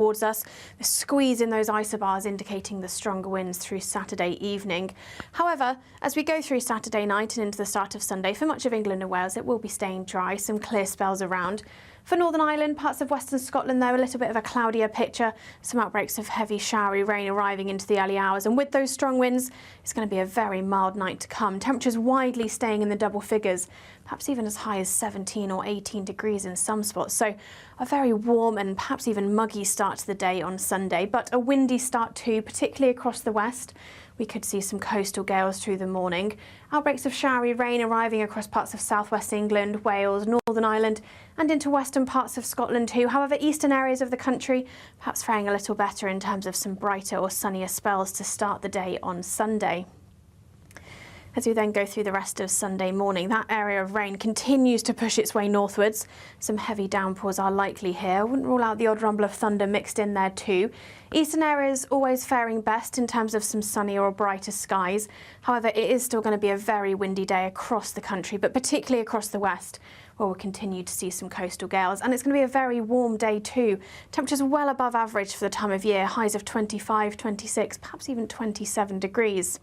towards us. The squeeze in those isobars indicating the stronger winds through Saturday evening. However, as we go through Saturday night and into the start of Sunday, for much of England and Wales, it will be staying dry, some clear spells around. For Northern Ireland, parts of Western Scotland, though, a little bit of a cloudier picture, some outbreaks of heavy showery rain arriving into the early hours, and with those strong winds, it's going to be a very mild night to come. Temperatures widely staying in the double figures, perhaps even as high as 17 or 18 degrees in some spots. So a very warm and perhaps even muggy start to the day on Sunday, but a windy start too, particularly across the west. We could see some coastal gales through the morning. Outbreaks of showery rain arriving across parts of southwest England, Wales, Northern Ireland and into western parts of Scotland too. However, eastern areas of the country perhaps faring a little better in terms of some brighter or sunnier spells to start the day on Sunday. As we then go through the rest of Sunday morning, that area of rain continues to push its way northwards. Some heavy downpours are likely here. I wouldn't rule out the odd rumble of thunder mixed in there too. Eastern areas always faring best in terms of some sunnier or brighter skies. However, it is still going to be a very windy day across the country, but particularly across the west, where we'll continue to see some coastal gales. And it's going to be a very warm day too. Temperatures well above average for the time of year, highs of 25, 26, perhaps even 27 degrees.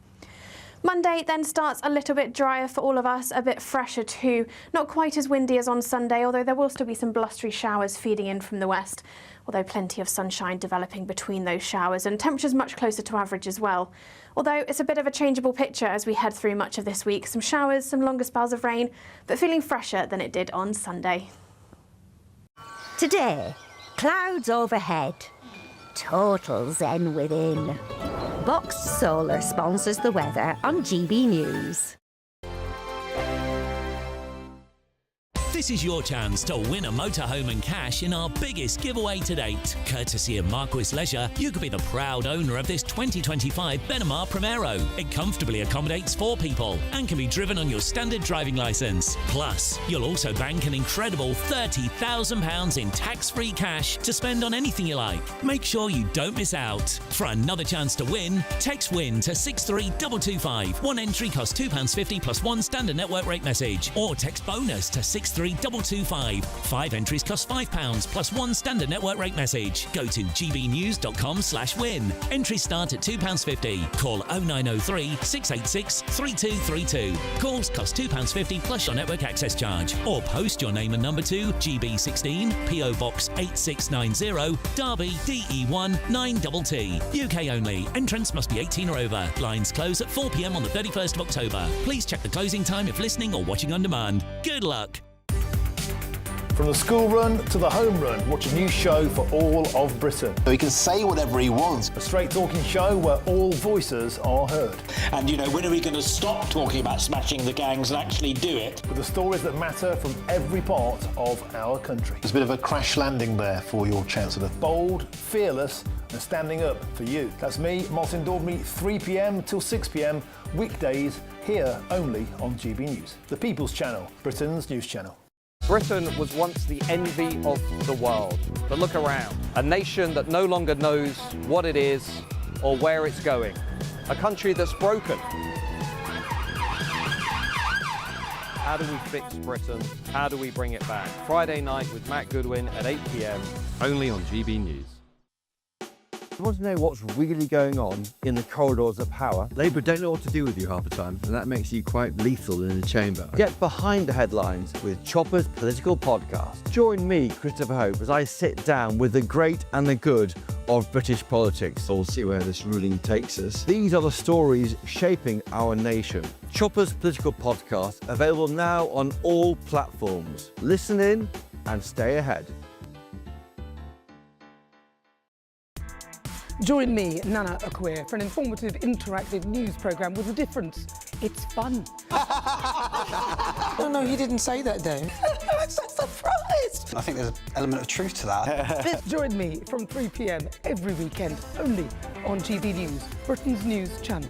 Monday then starts a little bit drier for all of us, a bit fresher too. Not quite as windy as on Sunday, although there will still be some blustery showers feeding in from the west, although plenty of sunshine developing between those showers, and temperatures much closer to average as well. Although it's a bit of a changeable picture as we head through much of this week. Some showers, some longer spells of rain, but feeling fresher than it did on Sunday. Today, clouds overhead, total zen within. Boxed Solar sponsors the weather on GB News. This is your chance to win a motorhome and cash in our biggest giveaway to date. Courtesy of Marquis Leisure, you could be the proud owner of this 2025 Benamar Primero. It comfortably accommodates 4 people and can be driven on your standard driving licence. Plus, you'll also bank an incredible £30,000 in tax-free cash to spend on anything you like. Make sure you don't miss out. For another chance to win, text WIN to 63225. One entry costs £2.50 plus one standard network rate message, or text BONUS to 63225. 5 entries cost £5 plus one standard network rate message. Go to gbnews.com/win. Entries start at £2.50. Call 0903 686 3232. Calls cost £2.50 plus your network access charge. Or post your name and number to GB16 PO Box 8690 Derby DE1 9TT. UK only. Entrance must be 18 or over. Lines close at 4 p.m. on the 31st of October. Please check the closing time if listening or watching on demand. Good luck. From the school run to the home run, watch a new show for all of Britain. So he can say whatever he wants. A straight talking show where all voices are heard. And, you know, when are we going to stop talking about smashing the gangs and actually do it? With the stories that matter from every part of our country. There's a bit of a crash landing there for your Chancellor. Bold, fearless and standing up for you. That's me, Martin Dordme, 3 p.m. till 6 p.m. weekdays, here only on GB News. The People's Channel, Britain's news channel. Britain was once the envy of the world, but look around. A nation that no longer knows what it is or where it's going. A country that's broken. How do we fix Britain? How do we bring it back? Friday night with Matt Goodwin at 8 p.m. only on GB News. You want to know what's really going on in the corridors of power? Labour don't know what to do with you half the time, and that makes you quite lethal in the chamber. Get behind the headlines with Chopper's Political Podcast. Join me, Christopher Hope, as I sit down with the great and the good of British politics. We'll see where this ruling takes us. These are the stories shaping our nation. Chopper's Political Podcast, available now on all platforms. Listen in and stay ahead. Join me, Nana Akweer, for an informative, interactive news programme with a difference. It's fun. No, he didn't say that, Dave. I'm so surprised. I think there's an element of truth to that. Join me from 3 p.m. every weekend, only on GB News, Britain's news channel.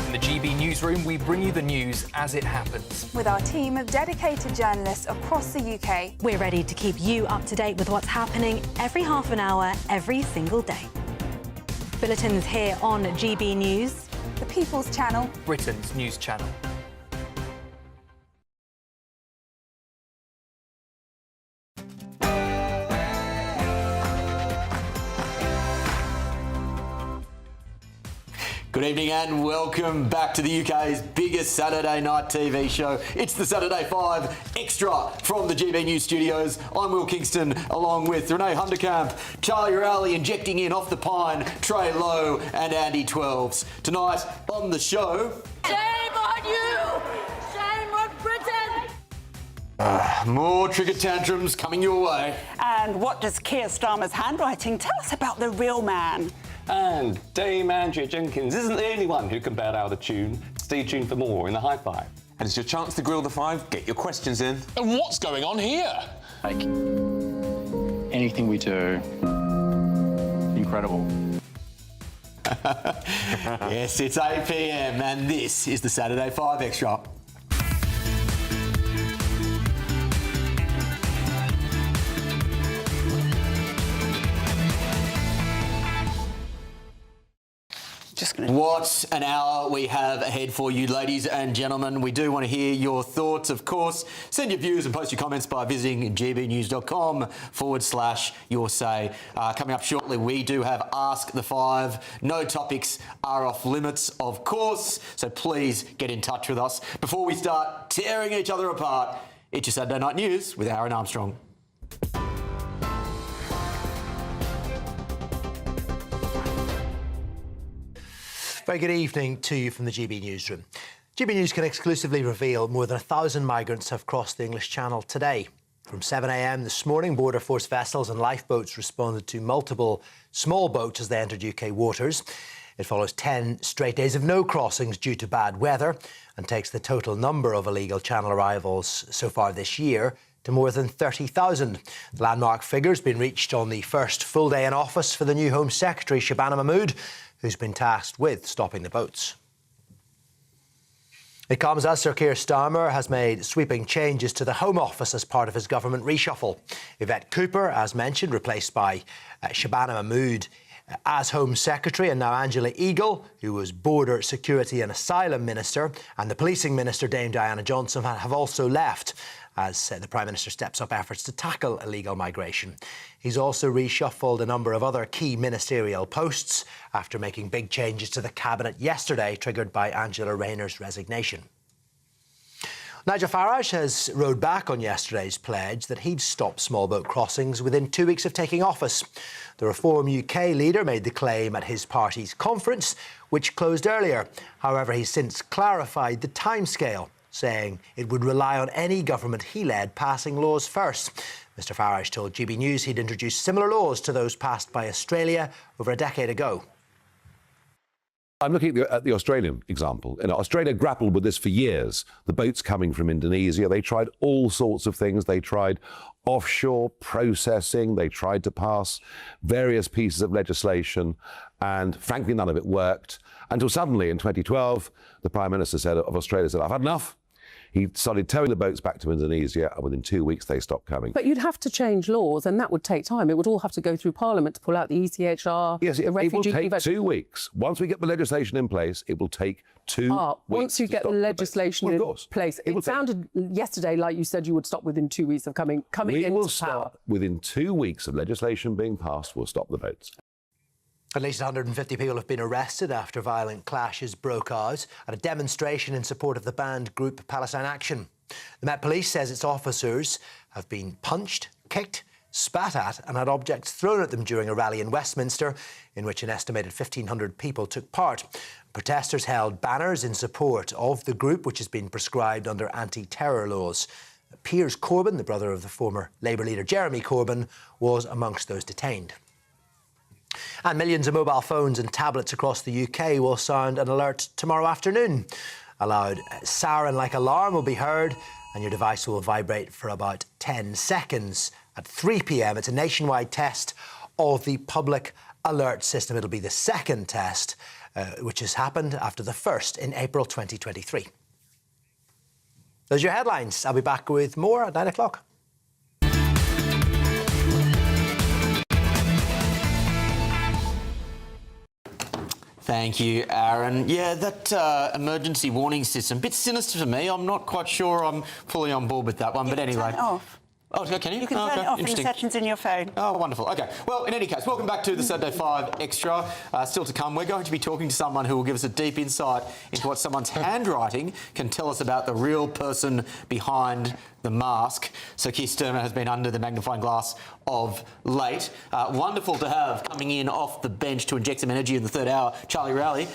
In the GB Newsroom, we bring you the news as it happens. With our team of dedicated journalists across the UK. We're ready to keep you up to date with what's happening every half an hour, every single day. Bulletins here on GB News. The People's Channel. Britain's news channel. Good evening and welcome back to the UK's biggest Saturday night TV show. It's the Saturday 5 Extra from the GB News studios. I'm Will Kingston along with Renee Hunderkamp, Charlie Rowley injecting in off the pine, Trey Lowe and Andy Twelves. Tonight on the show... Shame on you! Shame on Britain! More trigger tantrums coming your way. And what does Keir Starmer's handwriting tell us about the real man? And Dame Andrea Jenkins isn't the only one who can bat out a tune. Stay tuned for more in the High Five. And it's your chance to grill the five. Get your questions in. And what's going on here? Like, anything we do, incredible. Yes, it's 8 p.m. and this is the Saturday 5 Extra. What an hour we have ahead for you, ladies and gentlemen. We do want to hear your thoughts, of course. Send your views and post your comments by visiting gbnews.com/your say. Coming up shortly, we do have Ask the Five. No topics are off limits, of course, so please get in touch with us. Before we start tearing each other apart, it's your Saturday Night News with Aaron Armstrong. Very good evening to you from the GB Newsroom. GB News can exclusively reveal more than 1,000 migrants have crossed the English Channel today. From 7 a.m. this morning, Border Force vessels and lifeboats responded to multiple small boats as they entered UK waters. It follows 10 straight days of no crossings due to bad weather and takes the total number of illegal Channel arrivals so far this year to more than 30,000. The landmark figure's been reached on the first full day in office for the new Home Secretary, Shabana Mahmood, who's been tasked with stopping the boats. It comes as Sir Keir Starmer has made sweeping changes to the Home Office as part of his government reshuffle. Yvette Cooper, as mentioned, replaced by Shabana Mahmood as Home Secretary, and now Angela Eagle, who was Border Security and Asylum Minister, and the Policing Minister, Dame Diana Johnson, have also left as the Prime Minister steps up efforts to tackle illegal migration. He's also reshuffled a number of other key ministerial posts after making big changes to the Cabinet yesterday, triggered by Angela Rayner's resignation. Nigel Farage has rowed back on yesterday's pledge that he'd stop small boat crossings within 2 weeks of taking office. The Reform UK leader made the claim at his party's conference, which closed earlier. However, he's since clarified the timescale, saying it would rely on any government he led passing laws first. Mr Farage told GB News he'd introduced similar laws to those passed by Australia over a decade ago. I'm looking at the Australian example. Australia grappled with this for years. The boats coming from Indonesia, they tried all sorts of things. They tried offshore processing. They tried to pass various pieces of legislation, and frankly, none of it worked. Until suddenly, in 2012, the Prime Minister of Australia said, I've had enough. He started towing the boats back to Indonesia, and within 2 weeks, they stopped coming. But you'd have to change laws, and that would take time. It would all have to go through Parliament to pull out the ECHR, yes, the refugee... It will take 2 weeks. Once we get the legislation in place, it will take 2 weeks. Once you get the legislation in place. It sounded yesterday like you said you would stop within 2 weeks of coming into power. We will stop within 2 weeks of legislation being passed. We'll stop the boats. At least 150 people have been arrested after violent clashes broke out at a demonstration in support of the banned group Palestine Action. The Met Police says its officers have been punched, kicked, spat at and had objects thrown at them during a rally in Westminster in which an estimated 1,500 people took part. Protesters held banners in support of the group, which has been prescribed under anti-terror laws. Piers Corbyn, the brother of the former Labour leader Jeremy Corbyn, was amongst those detained. And millions of mobile phones and tablets across the UK will sound an alert tomorrow afternoon. A loud siren-like alarm will be heard and your device will vibrate for about 10 seconds. At 3 p.m, it's a nationwide test of the public alert system. It'll be the second test, which has happened after the first in April 2023. Those are your headlines. I'll be back with more at 9 o'clock. Thank you, Aaron. Yeah, that emergency warning system, a bit sinister to me. I'm not quite sure I'm fully on board with that one, but anyway. Turn it off. Oh, can you? You can turn it off in the settings in your phone. Oh, wonderful. OK. Well, in any case, welcome back to the Saturday 5 Extra. Still to come, we're going to be talking to someone who will give us a deep insight into what someone's handwriting can tell us about the real person behind the mask. Sir Keir Starmer has been under the magnifying glass of late. Wonderful to have coming in off the bench to inject some energy in the third hour, Charlie Rowley.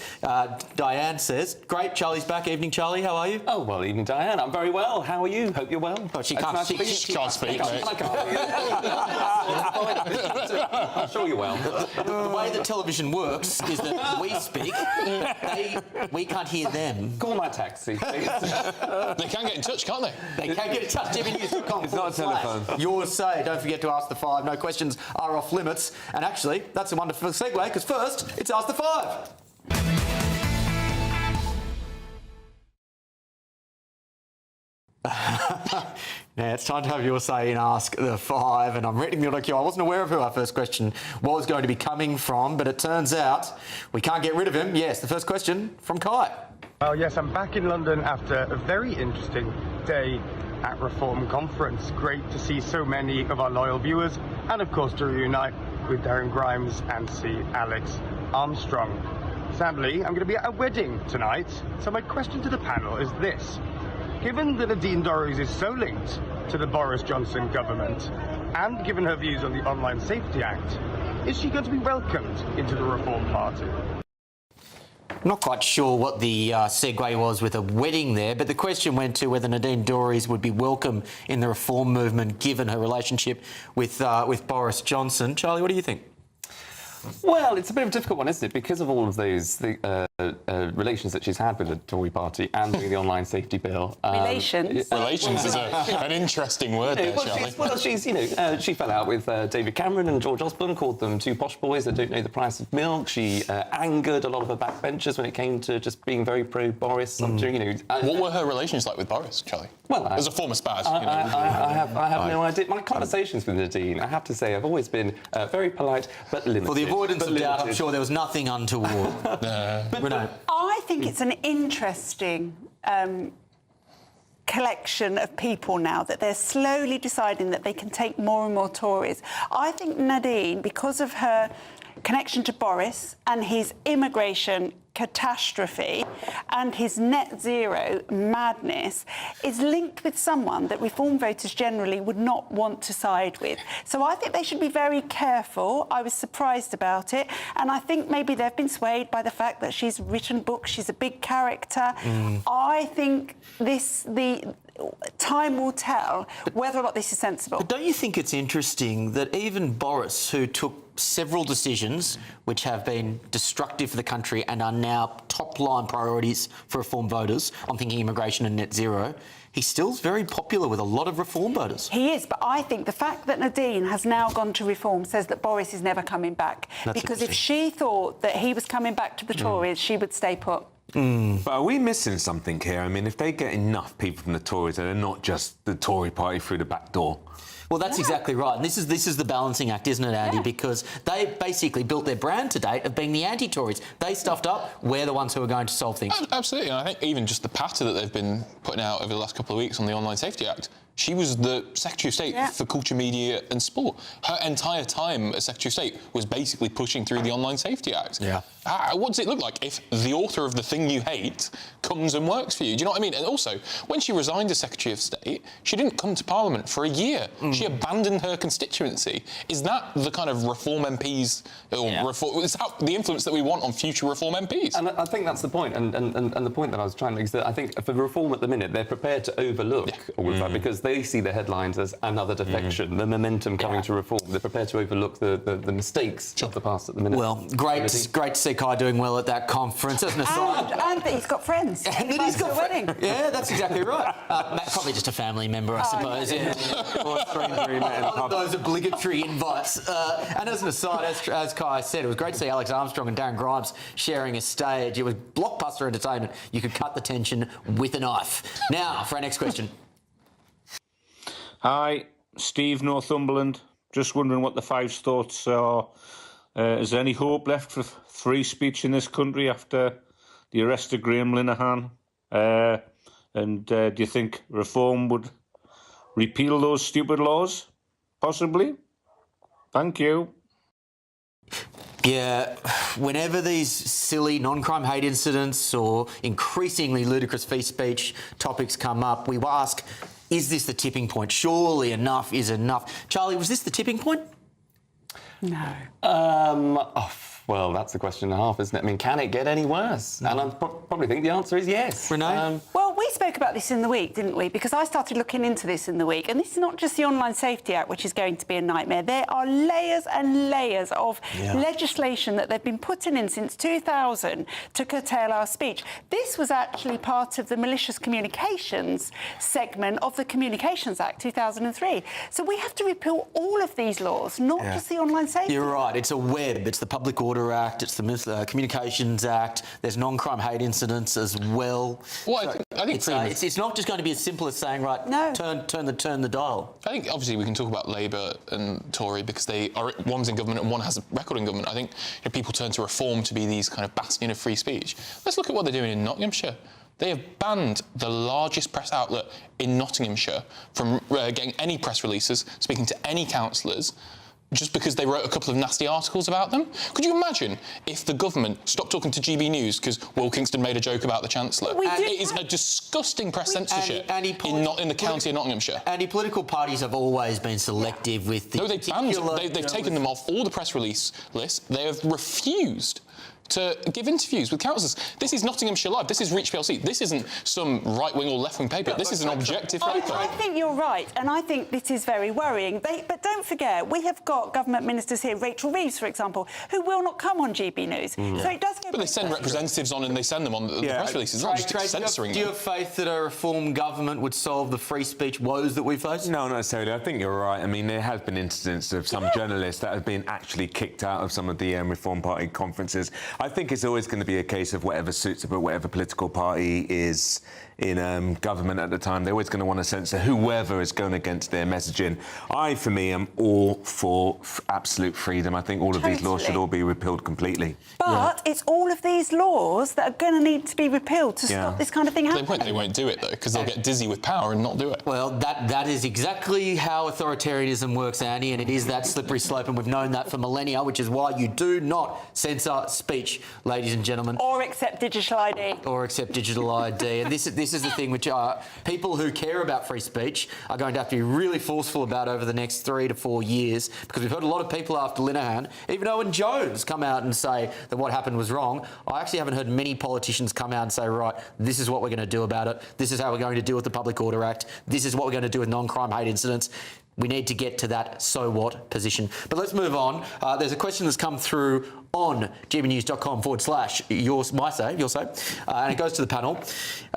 Diane says, great, Charlie's back. Evening, Charlie, how are you? Oh, well, evening, Diane. I'm very well. How are you? Hope you're well. Oh, she can't speak, mate. I'm sure you're well. The way that television works is that we speak, we can't hear them. Call my taxi, please. They can get in touch, can't they? They can get in touch. GBNews.com. It's not a telephone. Yours say. Don't forget to ask the 5. No questions are off limits. And actually, that's a wonderful segue, because first, it's Ask the 5. Now, it's time to have your say in Ask the 5, and I'm reading the audio cue. I wasn't aware of who our first question was going to be coming from, but it turns out we can't get rid of him. Yes, the first question from Kai. Oh, yes, I'm back in London after a very interesting day at Reform Conference. Great to see so many of our loyal viewers, and of course to reunite with Darren Grimes and see Alex Armstrong. Sadly, I'm going to be at a wedding tonight, so my question to the panel is this. Given that Nadine Dorries is so linked to the Boris Johnson government, and given her views on the Online Safety Act, is she going to be welcomed into the Reform Party? Not quite sure what the segue was with a wedding there, but the question went to whether Nadine Dorries would be welcome in the reform movement given her relationship with Boris Johnson. Charlie, what do you think? Well, it's a bit of a difficult one, isn't it? Because of all of those relations that she's had with the Tory party and with the online safety bill. Relations? Relations is an interesting word there, Charlie. She fell out with David Cameron and George Osborne, called them two posh boys that don't know the price of milk. She angered a lot of her backbenchers when it came to just being very pro-Boris. What were her relations like with Boris, Charlie? Well, as a former spaz, I have no idea. My conversations with Nadine, I have to say, have always been very polite but limited. For the avoidance of doubt, I'm sure there was nothing untoward. I think it's an interesting collection of people now that they're slowly deciding that they can take more and more Tories. I think Nadine, because of her connection to Boris and his immigration catastrophe and his net zero madness, is linked with someone that Reform voters generally would not want to side with. So I think they should be very careful. I was surprised about it, and I think maybe they've been swayed by the fact that she's written books, she's a big character. I think the time will tell whether or not this is sensible. But don't you think it's interesting that even Boris, who took several decisions which have been destructive for the country and are now top-line priorities for Reform voters, I'm thinking immigration and net zero, he's still very popular with a lot of Reform voters. He is, but I think the fact that Nadine has now gone to Reform says that Boris is never coming back. Because if she thought that he was coming back to the Tories, she would stay put. But are we missing something here? I mean, if they get enough people from the Tories and they're not just the Tory party through the back door. Well, that's exactly right. And this is the balancing act, isn't it, Andy? Because they basically built their brand to date of being the anti-Tories. They stuffed up. We're the ones who are going to solve things. Absolutely. And I think even just the patter that they've been putting out over the last couple of weeks on the Online Safety Act, she was the Secretary of State for Culture, Media and Sport. Her entire time as Secretary of State was basically pushing through the Online Safety Act. What does it look like if the author of the thing you hate comes and works for you? Do you know what I mean? And also, when she resigned as Secretary of State, she didn't come to Parliament for a year. She abandoned her constituency. Is that the kind of Reform MPs, is that the influence that we want on future Reform MPs? And I think that's the point. And the point that I was trying to make is that I think for Reform at the minute, they're prepared to overlook all of that because they see the headlines as another defection, the momentum coming to Reform. They're prepared to overlook the mistakes of the past at the minute. Well, great to see Kai doing well at that conference. As an aside, and that he's got friends. And that he's got wedding. Yeah, that's exactly right. Matt, probably just a family member, I suppose. Or a stranger he met in a pub. Those obligatory invites. And as an aside, as Kai said, it was great to see Alex Armstrong and Darren Grimes sharing a stage. It was blockbuster entertainment. You could cut the tension with a knife. Now, for our next question. Hi, Steve, Northumberland. Just wondering what the Five's thoughts are. Is there any hope left for free speech in this country after the arrest of Graham Linehan? And do you think Reform repeal those stupid laws? Possibly. Thank you. Yeah, whenever these silly non-crime hate incidents or increasingly ludicrous free speech topics come up, we ask, is this the tipping point? Surely enough is enough. Charlie, was this the tipping point? No. Well, that's a question and a half, isn't it? I mean, can it get any worse? And I probably think the answer is yes. Renee? Well, we spoke about this in the week, didn't we? Because I started looking into this in the week. And this is not just the Online Safety Act, which is going to be a nightmare. There are layers and layers of legislation that they've been putting in since 2000 to curtail our speech. This was actually part of the malicious communications segment of the Communications Act 2003. So we have to repeal all of these laws, not just the Online Safety Act. You're right. It's a web. It's the Public Order Act. It's the Communications Act. There's non-crime hate incidents as well. Well, I think it's not just going to be as simple as saying, right, turn the dial. I think obviously we can talk about Labour and Tory because they are, one's in government and one has a record in government. I think people turn to reform to be these kind of bastion of free speech. Let's look at what they're doing in Nottinghamshire. They have banned the largest press outlet in Nottinghamshire from getting any press releases, speaking to any councillors, just because they wrote a couple of nasty articles about them. Could you imagine if the government stopped talking to GBNews because Will Kingston made a joke about the Chancellor? It is a disgusting press censorship in the county of Nottinghamshire. Anti-political parties have always been selective with the... No, they've taken them off all the press release lists. They have refused to give interviews with councillors. This is Nottinghamshire Live. This is Reach PLC. This isn't some right-wing or left-wing paper. This is an objective paper. I think you're right, and I think this is very worrying. But don't forget, we have got government ministers here, Rachel Reeves, for example, who will not come on GB News. So it does go... But they send representatives on and they send them on the press releases. It's not just censoring them. Do you have faith that a reform government would solve the free speech woes that we face? No, not necessarily. I think you're right. I mean, there has been incidents of some journalists that have been actually kicked out of some of the Reform Party conferences. I think it's always going to be a case of whatever suits it, but whatever political party is in government at the time, they're always going to want to censor whoever is going against their messaging. For me, am all for absolute freedom. I think all of these laws should all be repealed completely. But it's all of these laws that are going to need to be repealed to stop this kind of thing happening. They won't do it, though, because they'll get dizzy with power and not do it. Well, that is exactly how authoritarianism works, Andy, and it is that slippery slope, and we've known that for millennia, which is why you do not censor speech, ladies and gentlemen. Or accept digital ID. Or accept digital ID. And this is the thing which people who care about free speech are going to have to be really forceful about over the next 3 to 4 years, because we've heard a lot of people after Linehan, even Owen Jones, come out and say that what happened was wrong. I actually haven't heard many politicians come out and say, right, this is what we're going to do about it. This is how we're going to deal with the Public Order Act. This is what we're going to do with non-crime hate incidents. We need to get to that so what position. But let's move on. There's a question that's come through on gbnews.com/your say, and it goes to the panel.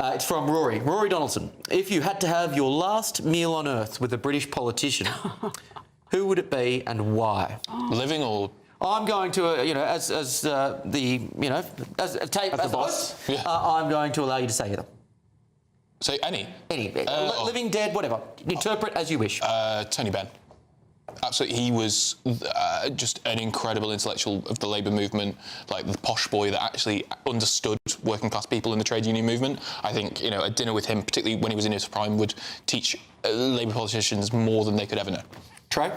It's from Rory Donaldson. If you had to have your last meal on earth with a British politician, who would it be and why? Living or... I'm going to, as a boss, I'm going to allow you to say either. So any? Any. Living, dead, whatever. Interpret as you wish. Tony Benn. Absolutely. He was just an incredible intellectual of the Labour movement, like the posh boy that actually understood working class people in the trade union movement. I think, a dinner with him, particularly when he was in his prime, would teach Labour politicians more than they could ever know. Trey?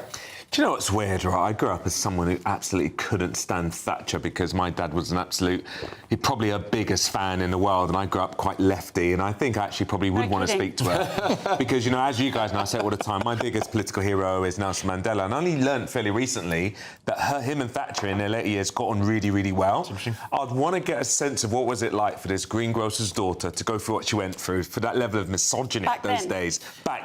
Do you know what's weird, right? I grew up as someone who absolutely couldn't stand Thatcher because my dad was he's probably her biggest fan in the world, and I grew up quite lefty, and I think I actually probably would want to speak to her. Because, as you guys know, I say all the time, my biggest political hero is Nelson Mandela, and I only learned fairly recently that him and Thatcher in their later years got on really, really well. I'd want to get a sense of what was it like for this greengrocer's daughter to go through what she went through, for that level of misogyny back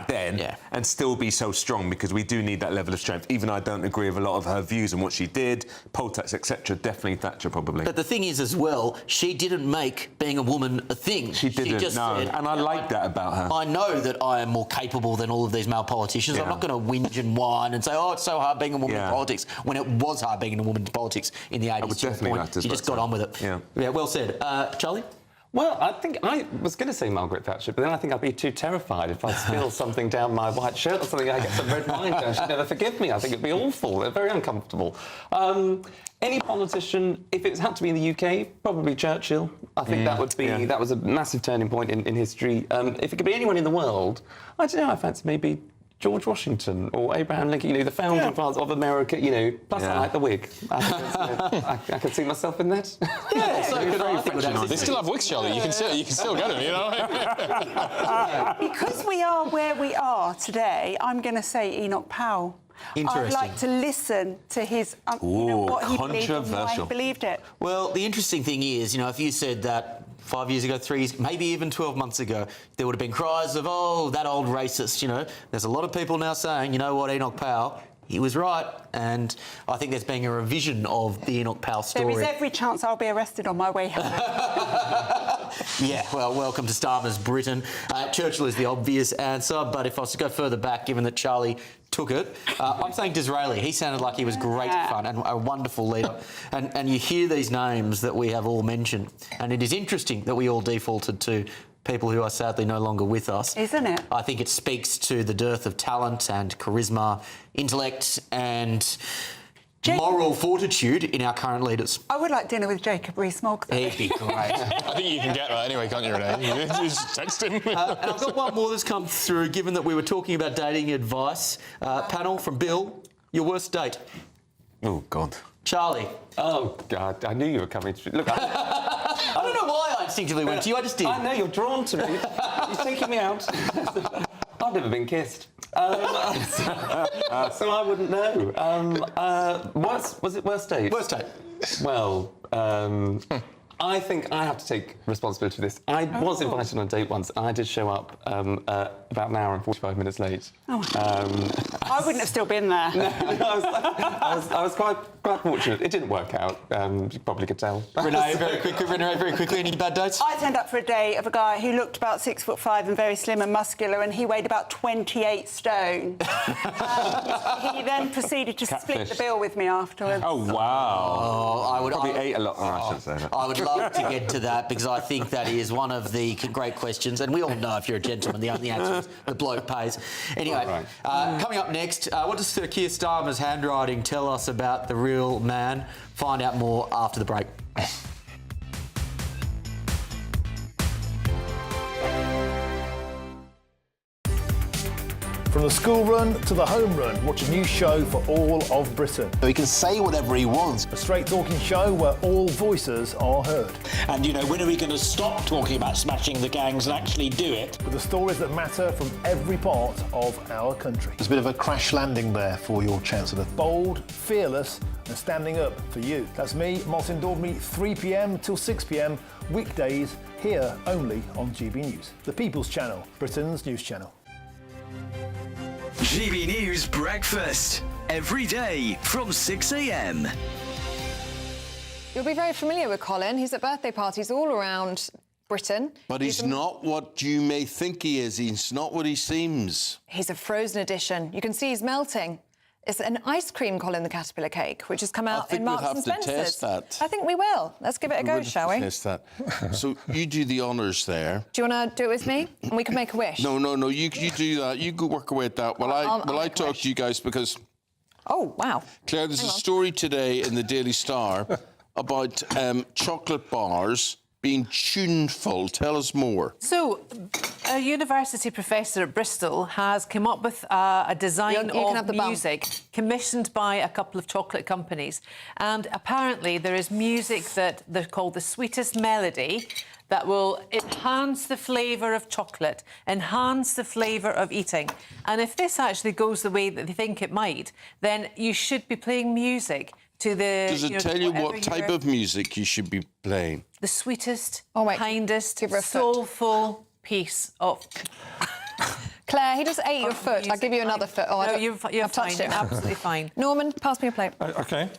then, and still be so strong, because we do need that level of strength. Even I don't agree with a lot of her views and what she did, poll tax, etc. Definitely Thatcher, probably. But the thing is, as well, she didn't make being a woman a thing. She didn't, just said, and I like that about her. I know that I am more capable than all of these male politicians. I'm not going to whinge and whine and say, oh, it's so hard being a woman in politics, when it was hard being a woman in politics in the 80s. I would definitely like to. She just got on with it. Yeah, well said. Charlie? Well, I think I was going to say Margaret Thatcher, but then I think I'd be too terrified if I spill something down my white shirt or something. I get some red wine down. She'd never forgive me. I think it'd be awful. They're very uncomfortable. Any politician, if it had to be in the UK, probably Churchill. I think that would be that was a massive turning point in history. If it could be anyone in the world, I don't know. I fancy maybe George Washington or Abraham Lincoln, you know, the founding fathers of America, you know, plus I like the wig. I can see myself in that. Yeah, so could I. They still have wigs, Charlie. You can still get them, you know. Because we are where we are today, I'm going to say Enoch Powell. I'd like to listen to his, what he believed and why he believed it. Well, the interesting thing is, you know, if you said that 5 years ago, 3 years, maybe even 12 months ago, there would have been cries of, oh, that old racist, you know. There's a lot of people now saying, you know what, Enoch Powell, he was right. And I think there's been a revision of the Enoch Powell story. There is every chance I'll be arrested on my way home. Yeah, well, welcome to Starmer's Britain. Churchill is the obvious answer, but if I was to go further back, given that Charlie took it, I'm saying Disraeli. He sounded like he was great fun and a wonderful leader. And you hear these names that we have all mentioned, and it is interesting that we all defaulted to people who are sadly no longer with us. Isn't it? I think it speaks to the dearth of talent and charisma, intellect and moral fortitude in our current leaders. I would like dinner with Jacob Rees-Mogg. He'd be great. I think you can get that anyway, can't you, Renee? Just text him. And I've got one more that's come through, given that we were talking about dating advice. Panel from Bill, your worst date? Oh, God. Charlie. Oh, God, I knew you were coming to... Look, I don't know why I instinctively went to you, I just did. I know, you're drawn to me. You're taking me out. I've never been kissed. So I wouldn't know. Was it worst date? Worst date. Well, I think I have to take responsibility for this. I was invited on a date once, and I did show up about an hour and 45 minutes late. I wouldn't have still been there. I was quite fortunate. It didn't work out. You probably could tell. Renee, very quickly, any bad dates? I turned up for a date of a guy who looked about 6'5" and very slim and muscular, and he weighed about 28 stone. He then proceeded to split the bill with me afterwards. Oh, wow. Oh, I would probably ate a lot more, I should say that. I would love to get to that, because I think that is one of the great questions, and we all know if you're a gentleman, the only answer is the bloke pays. Anyway, coming up next, what does Sir Keir Starmer's handwriting tell us about the real man? Find out more after the break. From the school run to the home run, watch a new show for all of Britain. So he can say whatever he wants. A straight-talking show where all voices are heard. And, you know, when are we going to stop talking about smashing the gangs and actually do it? With the stories that matter from every part of our country. There's a bit of a crash landing there for your Chancellor. Bold, fearless and standing up for you. That's me, Martin Daubney, 3 p.m. till 6 p.m, weekdays, here only on GB News. The People's Channel, Britain's news channel. GB News Breakfast, every day from 6 a.m. You'll be very familiar with Colin. He's at birthday parties all around Britain. But he's not what you may think he is. He's not what he seems. He's a frozen edition. You can see he's melting. It's an ice cream Colin the Caterpillar cake, which has come out in Marks and Spencer's. I think we'll have to test that. I think we will. Let's give it a go, shall we? Test that. So you do the honours there. Do you want to do it with me? And we can make a wish. No. You do that. You go work away at that. While I talk to you guys, because... Oh, wow. Claire, there's a story today in the Daily Star about chocolate bars being tuneful. Tell us more. So, a university professor at Bristol has come up with a design of music commissioned by a couple of chocolate companies. And apparently there is music that they're called the sweetest melody that will enhance the flavour of chocolate, enhance the flavour of eating. And if this actually goes the way that they think it might, then you should be playing music to the... Does it tell you what type of music you should be playing? The sweetest, kindest, soulful piece of... Claire, he just ate your foot. I'll give you another foot. Oh, no, you're I've touched fine. it. Absolutely fine. Norman, pass me a plate. OK.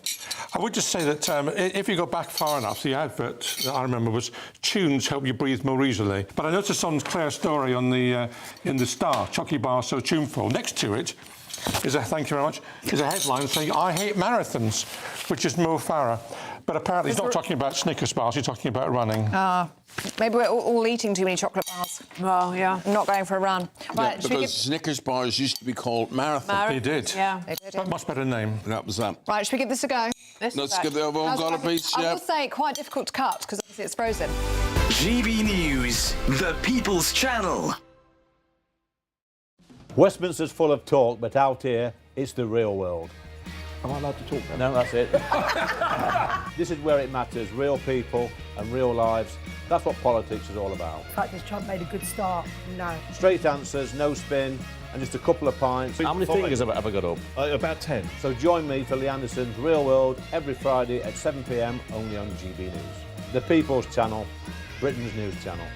I would just say that if you go back far enough, the advert that I remember was tunes help you breathe more easily. But I noticed on Claire's story on the in the Star, chocolate bar so tuneful. Next to it is thank you very much, is a headline saying, I hate marathons, which is Mo Farah. But apparently he's not talking about Snickers bars, he's talking about running. Maybe we're all eating too many chocolate bars. Well, yeah. I'm not going for a run. Yeah, because Snickers bars used to be called marathon. They did. Yeah. They did. But much better name. That was that. Right, should we give this a go? Let's give it a got a piece, I will say, quite difficult to cut, because obviously it's frozen. GB News, the People's Channel. Westminster's full of talk, but out here, it's the real world. Am I allowed to talk then? No, that's it. This is where it matters, real people and real lives. That's what politics is all about. The fact has Trump made a good start? No. Straight answers, no spin, and just a couple of pints. How many fingers have I got up? About 10. So join me for Lee Anderson's Real World every Friday at 7 p.m, only on GB News. The People's Channel, Britain's news channel.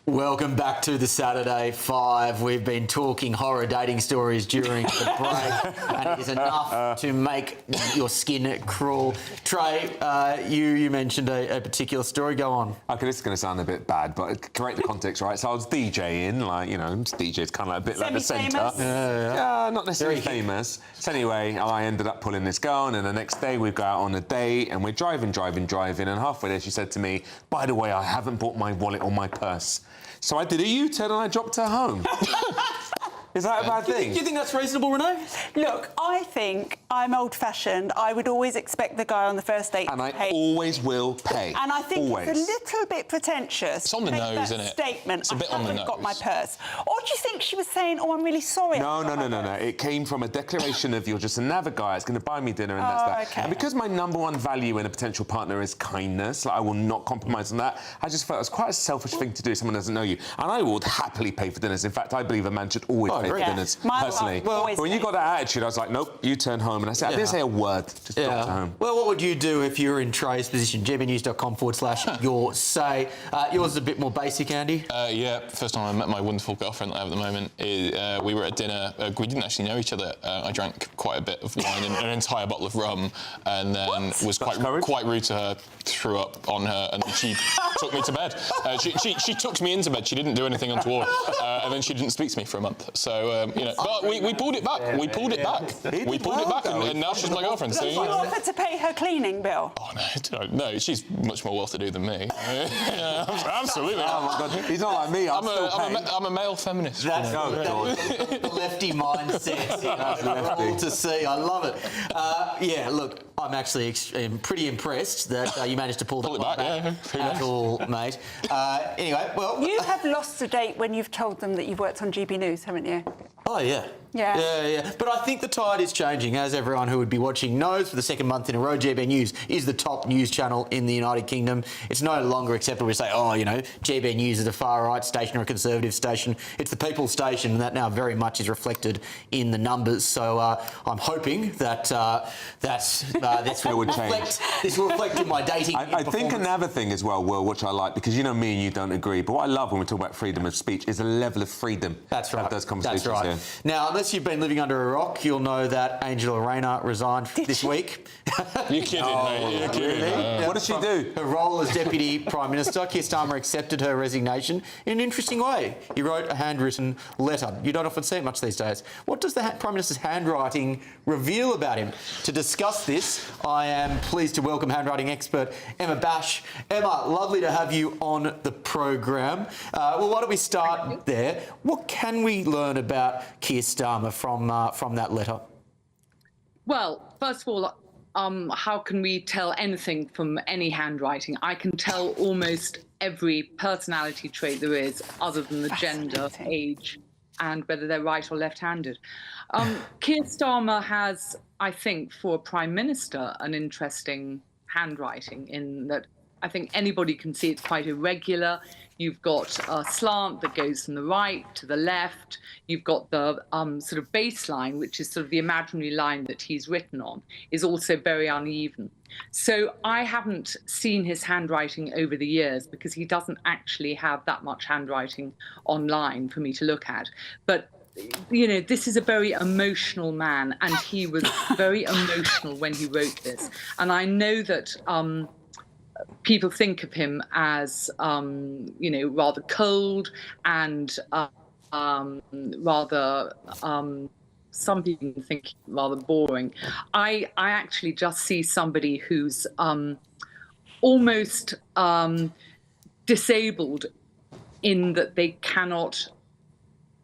Welcome back to the Saturday 5. We've been talking horror dating stories during the break, and it is enough to make your skin crawl. Trey, you mentioned a particular story. Go on. Okay, this is going to sound a bit bad, but correct the context, right? So I was DJing, like, you know, DJ's kind of like a bit like the centre. Yeah, not necessarily famous. So anyway, I ended up pulling this girl, and then the next day we go out on a date, and we're driving, and halfway there she said to me, by the way, I haven't brought my wallet or my purse. So I did a U-turn and I dropped her home. Is that a bad thing? Do you think that's reasonable, Renee? Look, I think I'm old-fashioned. I would always expect the guy on the first date to pay. And I always will pay. And I think always. it's a little bit pretentious. It's on the nose, isn't it? Statement. It's a bit on the nose. I haven't got my purse. Or do you think she was saying, "Oh, I'm really sorry"? No. It came from a declaration of you're just another guy that's going to buy me dinner, and that's that. Okay. And because my number one value in a potential partner is kindness, like I will not compromise on that. I just felt it was quite a selfish thing to do. Someone doesn't know you, and I would happily pay for dinners. In fact, I believe a man should always pay for dinners. Personally, but when you got that attitude, I was like, nope, you turn home. And I said, I didn't say a word, just dropped her home. Well, what would you do if you were in Trey's position? gbnews.com/your say. Yours is a bit more basic, Andy. Yeah, first time I met my wonderful girlfriend that I have at the moment, we were at dinner. We didn't actually know each other. I drank quite a bit of wine and an entire bottle of rum, and then was quite rude to her, threw up on her, and then she took me to bed. She took me into bed. She didn't do anything untoward, and then she didn't speak to me for a month. So, you know, but we pulled it back. We pulled it back. We pulled it back, and now she's my girlfriend. So, Did you offer to pay her cleaning bill? Oh, no, she's much more well-to-do than me. Yeah, absolutely. Oh, my God. He's not like me. I'm a male feminist. That's the lefty mindset. All to see. I love it. Yeah, look, I'm actually pretty impressed that you managed to pull that back. At all, mate. Anyway, well... You have lost a date when you've told them that you've worked on GB News, haven't you? Oh, yeah. Yeah. But I think the tide is changing. As everyone who would be watching knows, for the second month in a row, GB News is the top news channel in the United Kingdom. It's no longer acceptable to say, oh, you know, GB News is a far-right station or a conservative station. It's the people's station, and that now very much is reflected in the numbers. So I'm hoping that this will reflect in my dating I think another thing as well, Will, which I like, because you know me and you don't agree, but what I love when we talk about freedom of speech is a level of freedom. That's right. Those conversations. That's right. Here. Now, unless you've been living under a rock, you'll know that Angela Rayner resigned this week. You're kidding, mate. You're kidding. Really? What did she do? Her role as Deputy Prime Minister, Keir Starmer accepted her resignation in an interesting way. He wrote a handwritten letter. You don't often see it much these days. What does the Prime Minister's handwriting reveal about him? To discuss this, I am pleased to welcome handwriting expert Emma Bash. Emma, lovely to have you on the program. Well, why don't we start there? What can we learn about Keir Starmer from that letter? Well, first of all, how can we tell anything from any handwriting? I can tell almost every personality trait there is, other than the gender, age, and whether they're right or left-handed. Keir Starmer has, I think, for a Prime Minister, an interesting handwriting in that I think anybody can see it's quite irregular. You've got a slant that goes from the right to the left. You've got the sort of baseline, which is sort of the imaginary line that he's written on, is also very uneven. So I haven't seen his handwriting over the years because he doesn't actually have that much handwriting online for me to look at. But you know, this is a very emotional man, and he was very emotional when he wrote this. And I know that people think of him as, you know, rather cold and rather, some people think rather boring. I actually just see somebody who's almost disabled in that they cannot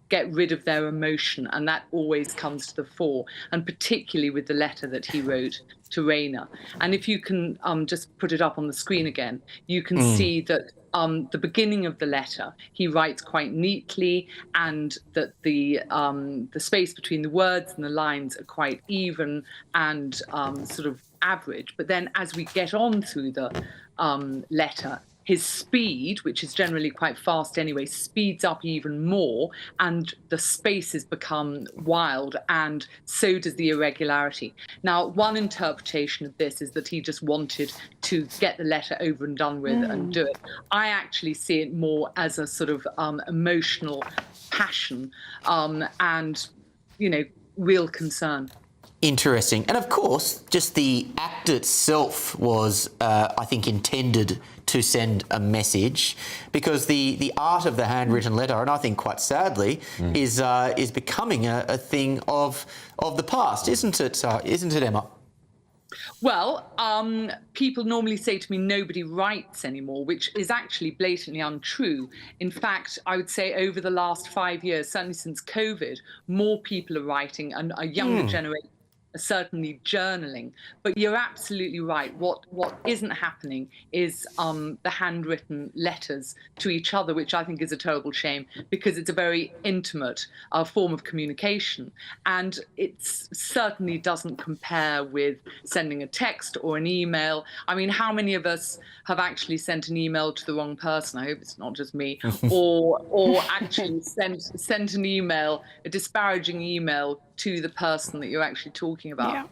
get rid of their emotion, and that always comes to the fore, and particularly with the letter that he wrote to Raina. And if you can just put it up on the screen again, you can see that the beginning of the letter, he writes quite neatly, and that the space between the words and the lines are quite even and sort of average. But then as we get on through the letter, his speed, which is generally quite fast anyway, speeds up even more, and the spaces become wild, and so does the irregularity. Now, one interpretation of this is that he just wanted to get the letter over and done with and do it. I actually see it more as a sort of emotional passion and, you know, real concern. Interesting. And of course, just the act itself was, I think, intended to send a message, because the art of the handwritten letter, and I think quite sadly, is becoming a thing of the past, isn't it? Isn't it, Emma? Well, people normally say to me, nobody writes anymore, which is actually blatantly untrue. In fact, I would say over the last 5 years, certainly since COVID, more people are writing, and a younger generation are certainly journaling. But you're absolutely right. What isn't happening is the handwritten letters to each other, which I think is a terrible shame, because it's a very intimate form of communication. And it certainly doesn't compare with sending a text or an email. I mean, how many of us have actually sent an email to the wrong person? I hope it's not just me. or actually sent an email, a disparaging email, to the person that you're actually talking about.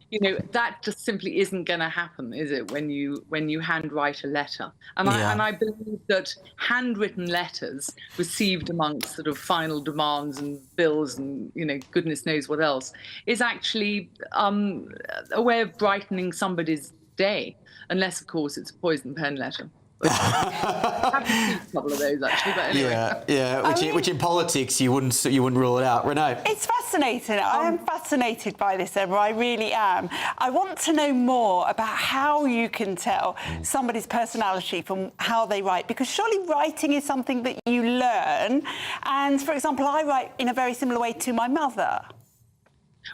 You know, that just simply isn't going to happen, is it, when you handwrite a letter? And I believe that handwritten letters received amongst sort of final demands and bills and, you know, goodness knows what else, is actually a way of brightening somebody's day, unless of course it's a poison pen letter. I've seen a couple of those actually, but anyway. Which in politics you wouldn't rule it out, Renee. It's fascinating. I am fascinated by this, Emma. I really am. I want to know more about how you can tell somebody's personality from how they write, because surely writing is something that you learn. And for example, I write in a very similar way to my mother.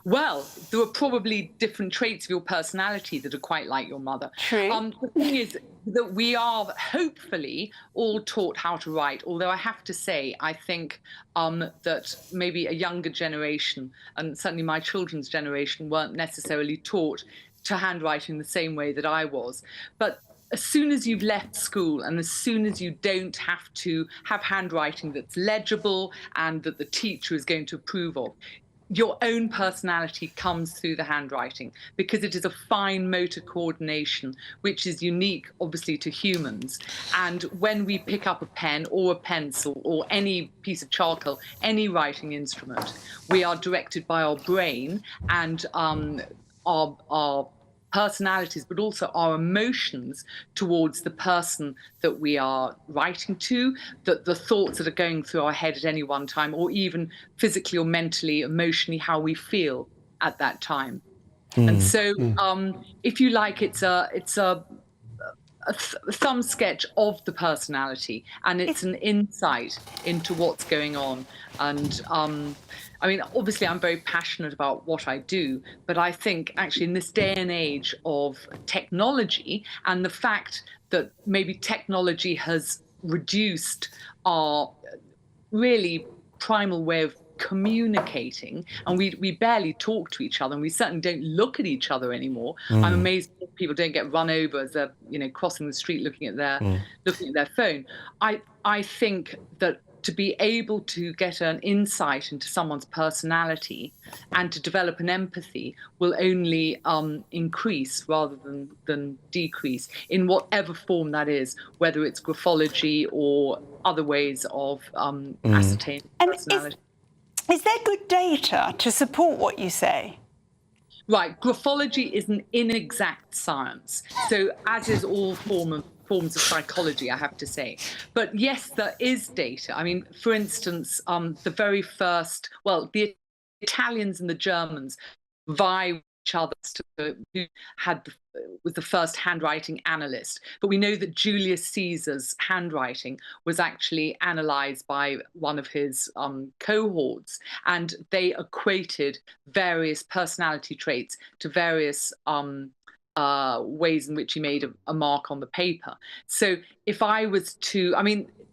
Well, there are probably different traits of your personality that are quite like your mother. True. The thing is that we are hopefully all taught how to write, although I have to say, I think that maybe a younger generation, and certainly my children's generation, weren't necessarily taught to handwrite in the same way that I was. But as soon as you've left school, and as soon as you don't have to have handwriting that's legible and that the teacher is going to approve of, your own personality comes through the handwriting, because it is a fine motor coordination, which is unique, obviously, to humans. And when we pick up a pen or a pencil or any piece of charcoal, any writing instrument, we are directed by our brain and our personalities, but also our emotions towards the person that we are writing to, the thoughts that are going through our head at any one time, or even physically or mentally, emotionally, how we feel at that time. And so, if you like, it's a thumb sketch of the personality, and it's an insight into what's going on. And I mean, obviously, I'm very passionate about what I do, but I think actually in this day and age of technology, and the fact that maybe technology has reduced our really primal way of communicating, and we barely talk to each other, and we certainly don't look at each other anymore. I'm amazed that people don't get run over as they're, you know, crossing the street looking at their phone. I think that to be able to get an insight into someone's personality and to develop an empathy will only increase rather than decrease, in whatever form that is, whether it's graphology or other ways of ascertaining personality. Is there good data to support what you say? Right, graphology is an inexact science, so as is all forms of psychology, I have to say. But yes, there is data. I mean, for instance, the very first, well, the Italians and the Germans vie each other who was the first handwriting analyst. But we know that Julius Caesar's handwriting was actually analysed by one of his cohorts, and they equated various personality traits to various ways in which he made a mark on the paper. So if I was to,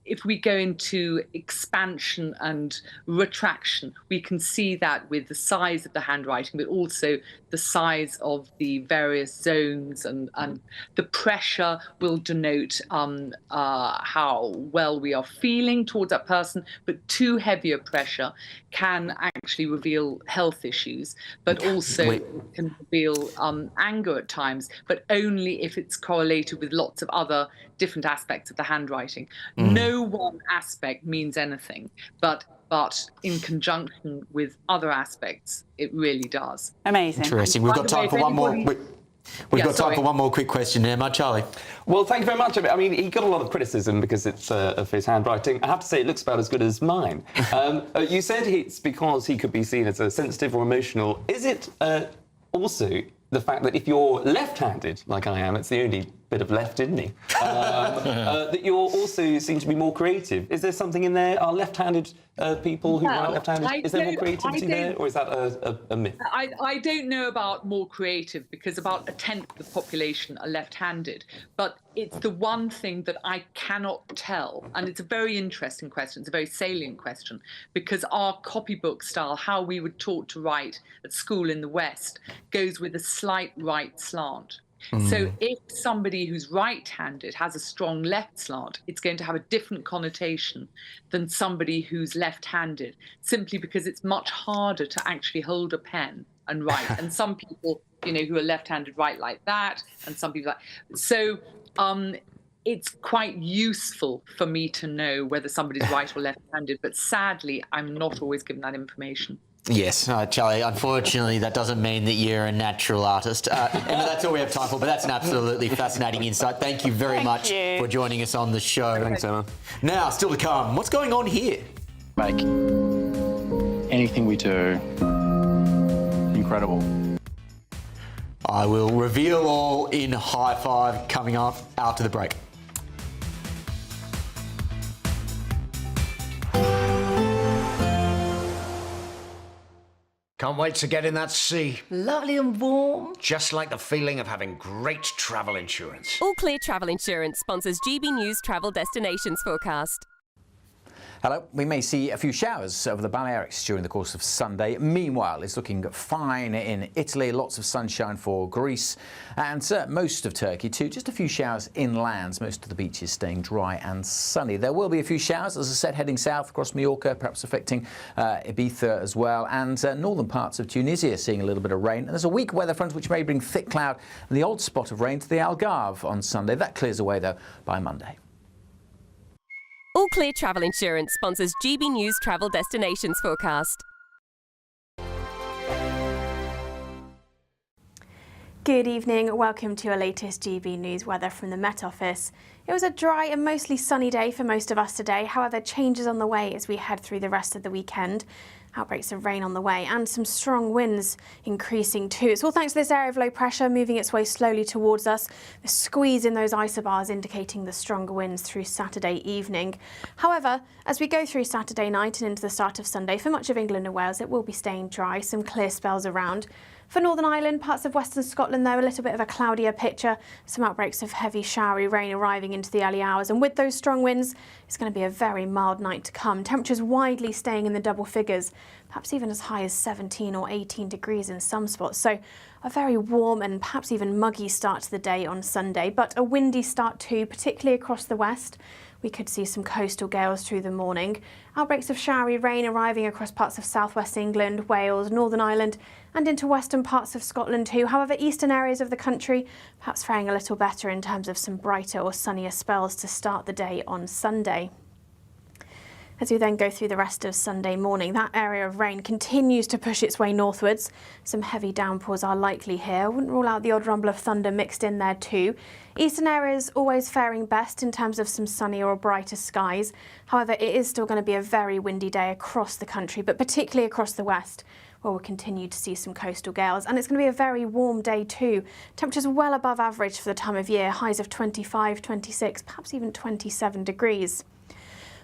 if we go into expansion and retraction, we can see that with the size of the handwriting, but also the size of the various zones, and the pressure will denote how well we are feeling towards that person, but too heavy a pressure can actually reveal health issues, but also can reveal anger at times, but only if it's correlated with lots of other different aspects of the handwriting. No one aspect means anything, but in conjunction with other aspects, it really does. Amazing. Interesting. We've got time for one more. We've got time for one more quick question here, Charlie. Well, thank you very much. I mean, he got a lot of criticism because it's of his handwriting. I have to say, it looks about as good as mine. You said it's because he could be seen as a sensitive or emotional. Is it also the fact that if you're left-handed, like I am, it's the only bit of left in me, that you also seem to be more creative? Is there something in there? Are left-handed people who write left-handed, is there more creativity there, or is that a myth? I don't know about more creative, because about 1/10 of the population are left-handed, but it's the one thing that I cannot tell, and it's a very interesting question, it's a very salient question, because our copybook style, how we were taught to write at school in the West, goes with a slight right slant. So if somebody who's right-handed has a strong left slant, it's going to have a different connotation than somebody who's left-handed, simply because it's much harder to actually hold a pen and write. And some people, who are left-handed write like that, and some people so it's quite useful for me to know whether somebody's right or left-handed, but sadly, I'm not always given that information. Yes, Charlie, unfortunately, that doesn't mean that you're a natural artist. Emma, that's all we have time for, but that's an absolutely fascinating insight. Thank you very much for joining us on the show. Thanks, Emma. Now, still to come, what's going on here? Make anything we do incredible. I will reveal all in High Five coming up after the break. Can't wait to get in that sea. Lovely and warm. Just like the feeling of having great travel insurance. All Clear Travel Insurance sponsors GB News travel destinations forecast. Hello. We may see a few showers over the Balearics during the course of Sunday. Meanwhile, it's looking fine in Italy. Lots of sunshine for Greece and most of Turkey too. Just a few showers inland. Most of the beaches staying dry and sunny. There will be a few showers, as I said, heading south across Mallorca, perhaps affecting Ibiza as well, and northern parts of Tunisia seeing a little bit of rain. And there's a weak weather front which may bring thick cloud and the odd spot of rain to the Algarve on Sunday. That clears away though by Monday. All Clear Travel Insurance sponsors GB News travel destinations forecast. Good evening, welcome to our latest GB News weather from the Met Office. It was a dry and mostly sunny day for most of us today, however changes on the way as we head through the rest of the weekend. Outbreaks of rain on the way and some strong winds increasing too. It's all thanks to this area of low pressure moving its way slowly towards us. The squeeze in those isobars indicating the stronger winds through Saturday evening. However, as we go through Saturday night and into the start of Sunday, for much of England and Wales it will be staying dry, some clear spells around. For Northern Ireland, parts of Western Scotland though, a little bit of a cloudier picture, some outbreaks of heavy showery rain arriving into the early hours, and with those strong winds, it's going to be a very mild night to come. Temperatures widely staying in the double figures, perhaps even as high as 17 or 18 degrees in some spots. So a very warm and perhaps even muggy start to the day on Sunday, but a windy start too, particularly across the west. We could see some coastal gales through the morning. Outbreaks of showery rain arriving across parts of southwest England, Wales, Northern Ireland and into western parts of Scotland too. However, eastern areas of the country perhaps faring a little better in terms of some brighter or sunnier spells to start the day on Sunday. As we then go through the rest of Sunday morning, that area of rain continues to push its way northwards. Some heavy downpours are likely here. I wouldn't rule out the odd rumble of thunder mixed in there too. Eastern areas always faring best in terms of some sunnier or brighter skies. However, it is still going to be a very windy day across the country, but particularly across the west. Well, we'll continue to see some coastal gales, and it's going to be a very warm day too. Temperatures well above average for the time of year, highs of 25, 26, perhaps even 27 degrees.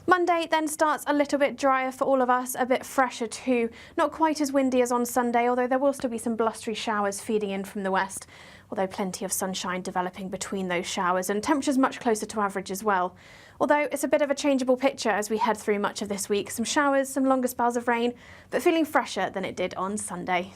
Monday then starts a little bit drier for all of us, a bit fresher too. Not quite as windy as on Sunday, although there will still be some blustery showers feeding in from the west, although plenty of sunshine developing between those showers, and temperatures much closer to average as well. Although it's a bit of a changeable picture as we head through much of this week. Some showers, some longer spells of rain, but feeling fresher than it did on Sunday.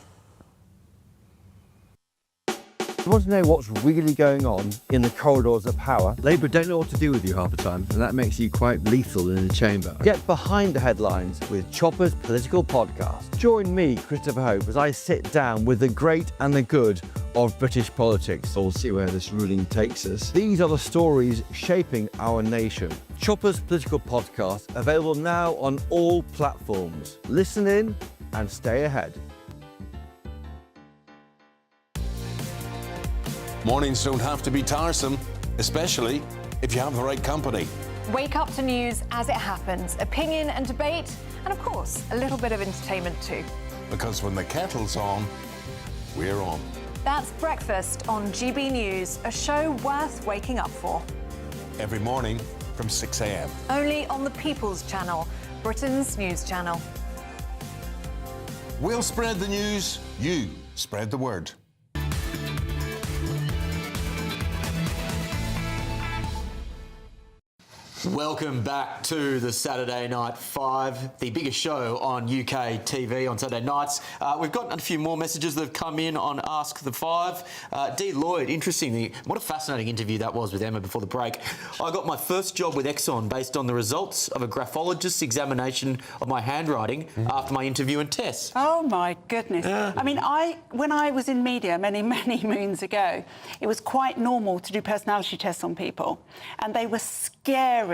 You want to know what's really going on in the corridors of power? Labour don't know what to do with you half the time, and that makes you quite lethal in the chamber. Get behind the headlines with Chopper's Political Podcast. Join me, Christopher Hope, as I sit down with the great and the good of British politics. We'll see where this ruling takes us. These are the stories shaping our nation. Chopper's Political Podcast, available now on all platforms. Listen in and stay ahead. Mornings don't have to be tiresome, especially if you have the right company. Wake up to news as it happens, opinion and debate, and of course, a little bit of entertainment too. Because when the kettle's on, we're on. That's Breakfast on GB News, a show worth waking up for. Every morning from 6 a.m. Only on the People's Channel, Britain's news channel. We'll spread the news, you spread the word. Welcome back to the Saturday Night 5, the biggest show on UK TV on Saturday nights. We've got a few more messages that have come in on Ask the Five. D. Lloyd, interestingly, what a fascinating interview that was with Emma before the break. I got my first job with Exxon based on the results of a graphologist's examination of my handwriting after my interview and test. Oh my goodness. I mean, when I was in media many moons ago, it was quite normal to do personality tests on people, and they were scarily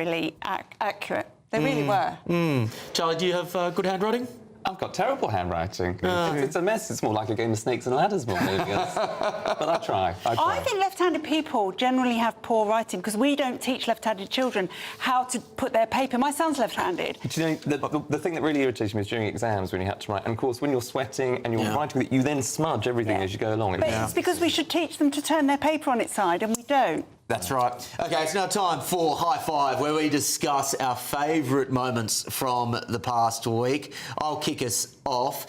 accurate. They really were. Charlie, do you have good handwriting? I've got terrible handwriting. It's a mess. It's more like a game of snakes and ladders more than anything else. But I try. I think left-handed people generally have poor writing because we don't teach left-handed children how to put their paper. My son's left-handed. Do you know, the thing that really irritated me was during exams when you had to write, and of course when you're sweating and you're writing, you then smudge everything as you go along. But it's because we should teach them to turn their paper on its side, and we don't. That's right. OK, it's now time for High Five, where we discuss our favourite moments from the past week. I'll kick us off.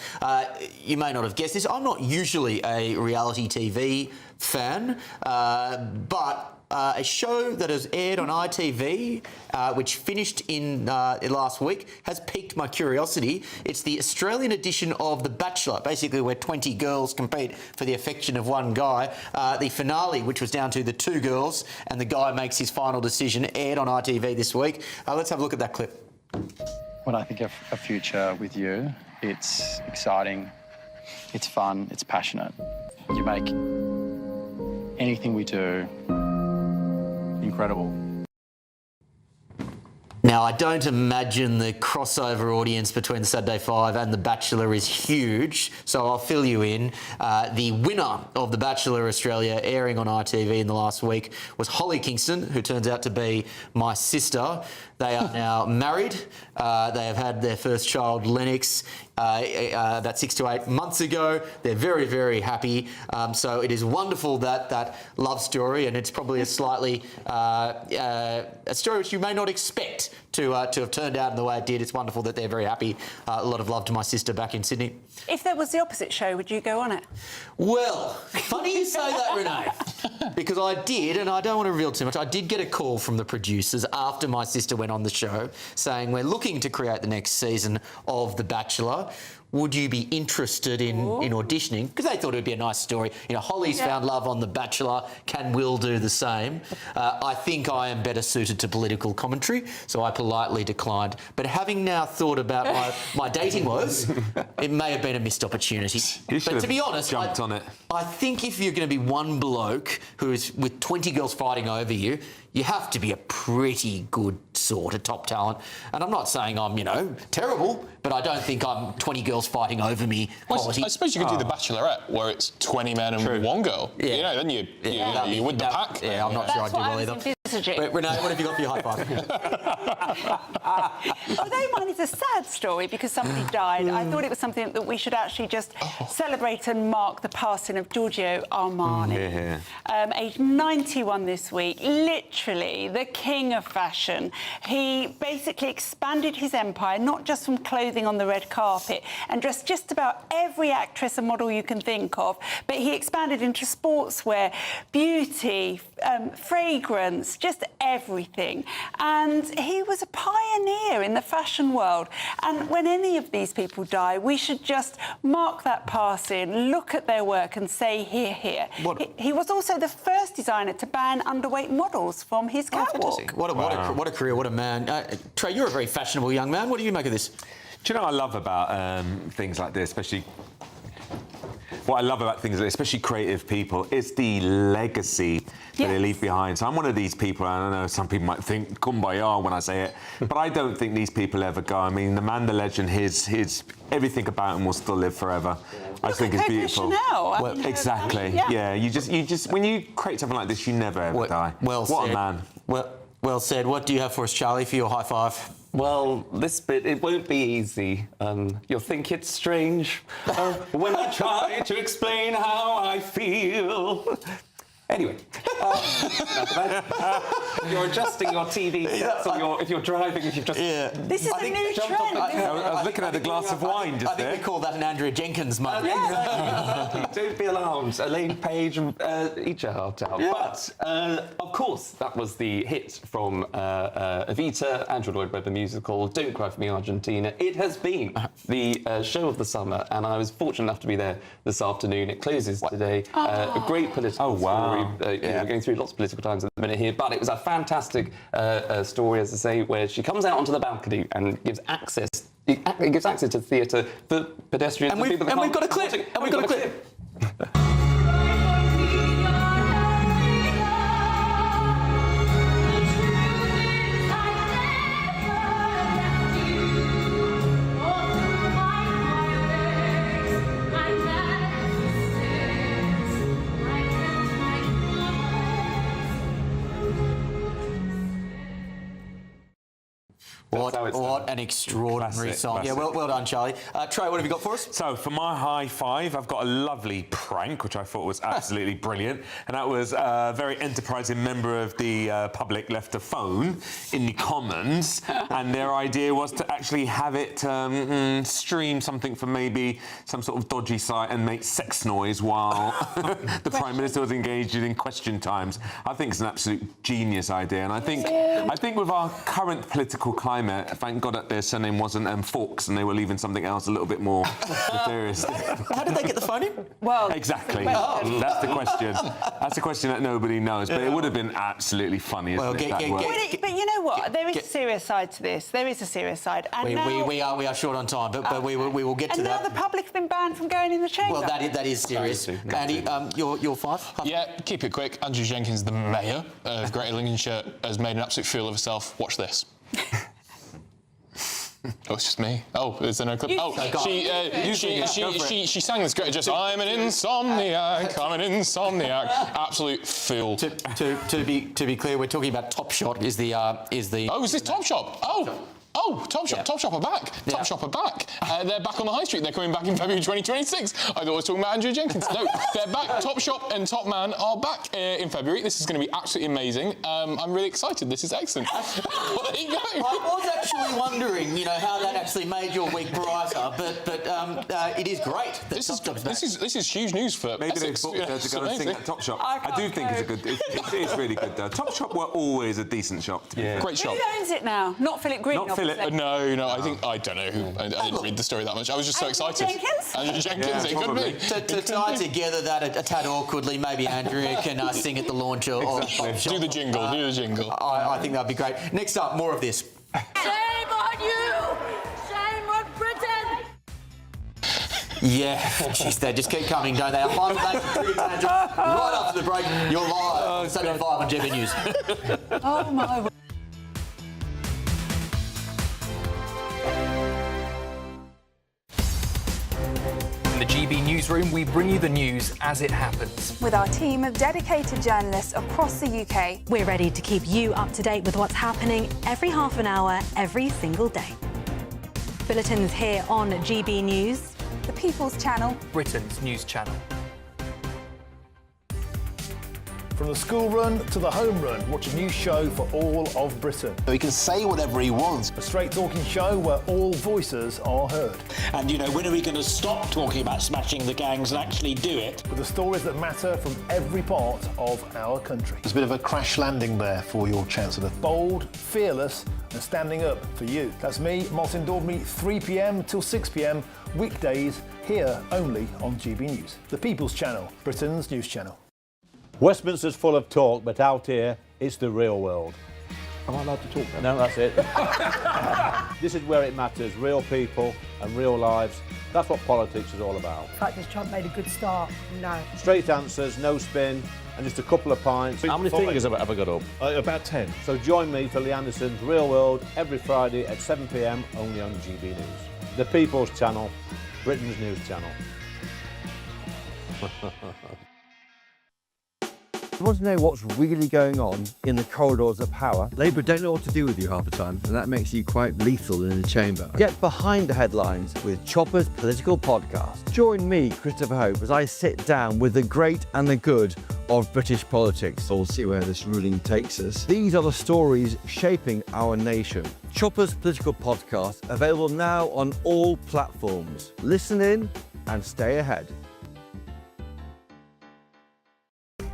You may not have guessed this. I'm not usually a reality TV fan, but a show that has aired on ITV, which finished in last week, has piqued my curiosity. It's the Australian edition of The Bachelor, basically where 20 girls compete for the affection of one guy. The finale, which was down to the two girls, and the guy makes his final decision, aired on ITV this week. Let's have a look at that clip. When I think of a future with you, it's exciting, it's fun, it's passionate. You make anything we do incredible. Now, I don't imagine the crossover audience between the Saturday 5 and The Bachelor is huge, so I'll fill you in. The winner of The Bachelor Australia, airing on ITV in the last week, was Holly Kingston, who turns out to be my sister. They are now married. They have had their first child, Lennox, about 6 to 8 months ago. They're very, very happy. So it is wonderful that love story, and it's probably a slightly a story which you may not expect to have turned out in the way it did. It's wonderful that they're very happy. A lot of love to my sister back in Sydney. If there was the opposite show, would you go on it? Well, funny you say that, Renee, because I did, and I don't want to reveal too much, I did get a call from the producers after my sister went on the show saying, we're looking to create the next season of The Bachelor. Would you be interested in auditioning? Because they thought it would be a nice story. You know, Holly's found love on The Bachelor. Can Will do the same? I think I am better suited to political commentary, so I politely declined. But having now thought about my dating woes, it may have been a missed opportunity. But to be honest, I think if you're going to be one bloke who is with 20 girls fighting over you, you have to be a pretty good sort of top talent. And I'm not saying I'm, terrible, but I don't think I'm 20 girls fighting over me quality. I suppose you could do The Bachelorette, where it's 20 men and one girl. Yeah. Then you're with the pack. Yeah, I'm not sure I'd do well either. Messaging. Renee, what have you got for your high five? Although mine is a sad story because somebody died, I thought it was something that we should actually just celebrate and mark the passing of Giorgio Armani. Aged 91 this week, literally the king of fashion. He basically expanded his empire, not just from clothing on the red carpet, and dressed just about every actress and model you can think of, but he expanded into sportswear, beauty, fragrance, just everything. And he was a pioneer in the fashion world. And when any of these people die, we should just mark that passing, look at their work and say, here, here. He was also the first designer to ban underweight models from his catwalk. What a career, what a man. Trey, you're a very fashionable young man. What do you make of this? Do you know what I love about things like this, especially... What I love about things, especially creative people, is the legacy that they leave behind. So I'm one of these people, and I know some people might think kumbaya when I say it, but I don't think these people ever go. I mean, the man, the legend, his everything about him will still live forever. I just think it's beautiful. Well, exactly. Yeah. You just when you create something like this, you never ever die. What a man. Well said. What do you have for us, Charlie, for your high five? Well, this bit, it won't be easy. You'll think it's strange when I try to explain how I feel. Anyway, you're adjusting your TV sets if you're driving, if you've just... This is a new trend. I was looking at a glass of wine just there. I think we call that an Andrea Jenkins moment. Exactly. Don't be alarmed. Elaine Page and each a half down. But, of course, that was the hit from Evita, Andrew Lloyd Webber musical, Don't Cry For Me, Argentina. It has been the show of the summer, and I was fortunate enough to be there this afternoon. It closes today. A great political story. We're going through lots of political times at the minute here, but it was a fantastic story, as I say, where she comes out onto the balcony and gives access. It gives access to the theatre for pedestrians and people. And we've got a clip. And we've got a clip. What an extraordinary song. Classic. Yeah, well done, Charlie. Trey, what have you got for us? So, for my high five, I've got a lovely prank, which I thought was absolutely brilliant. And that was a very enterprising member of the public left a phone in the Commons. And their idea was to actually have it stream something from maybe some sort of dodgy site and make sex noise while the Prime Minister was engaged in question times. I think it's an absolute genius idea. And I think with our current political climate, thank God that their surname wasn't Fawkes and they were leaving something else a little bit more nefarious. How did they get the phone in? Well, exactly. That's the question. That's the question that nobody knows. But it would have been absolutely funny, isn't it? But you know what? There is a serious side to this. There is a serious side. And we are short on time, but we will get to that. And now the public's been banned from going in the chamber. Well, that is serious. Andy, your five? Yeah, keep it quick. Andrew Jenkins, the mayor of Greater Lincolnshire, has made an absolute fool of herself. Watch this. Oh, it's just me. Oh, is there no clip? She sang this great just I'm an insomniac, I'm an insomniac. Absolute fool. To be clear, we're talking about Topshop is the Oh, is this Topshop? Oh, Topshop are back. Topshop are back. They're back on the high street. They're coming back in February 2026. I thought I was talking about Andrew Jenkins. No, they're back. Topshop and Top Man are back in February. This is going to be absolutely amazing. I'm really excited. This is excellent. Well, there you go. I was actually wondering, how that actually made your week brighter, but it is great. This is huge news for maybe Essex. They've booked her to go and sing at Topshop. I do think it's a good. It's really good though. Topshop were always a decent shop. Great shop. Who owns it now? Not Philip Green. Not Philip. No. I don't know who. I didn't read the story that much. I was just so excited. Andrew Jenkins. It could be. To tie together that a tad awkwardly, maybe Andrea can sing at the launch of Topshop. Do the jingle. I think that'd be great. Next up, more of this. Shame on you! Shame on Britain! Yeah, jeez, they just keep coming, don't they? Our final day for Cricket Tantrums, right after the break. You're live on 7 and 5 on GBNews. Oh my word. The GB News newsroom, we bring you the news as it happens. With our team of dedicated journalists across the UK, we're ready to keep you up to date with what's happening every half an hour, every single day. Bulletins here on GB News, the People's Channel, Britain's news channel. From the school run to the home run, watch a new show for all of Britain. He can say whatever he wants. A straight-talking show where all voices are heard. And, you know, when are we going to stop talking about smashing the gangs and actually do it? With the stories that matter from every part of our country. There's a bit of a crash landing there for your Chancellor. Bold, fearless and standing up for you. That's me, Martin Daubney, 3 p.m. till 6 p.m, weekdays, here only on GB News. The People's Channel, Britain's news channel. Westminster's full of talk, but out here, it's the real world. Am I allowed to talk now? No, that's it. This is where it matters, real people and real lives. That's what politics is all about. In fact, has Trump made a good start? No. Straight answers, no spin, and just a couple of pints. How many fingers have I got up? About 10. So join me for Lee Anderson's Real World every Friday at 7 p.m, only on GB News. The People's Channel, Britain's news channel. You want to know what's really going on in the corridors of power? Labour don't know what to do with you half the time, and that makes you quite lethal in the chamber. Get behind the headlines with Chopper's political podcast. Join me, Christopher Hope, as I sit down with the great and the good of British politics. We'll see where this ruling takes us. These are the stories shaping our nation. Chopper's political podcast, available now on all platforms. Listen in and stay ahead.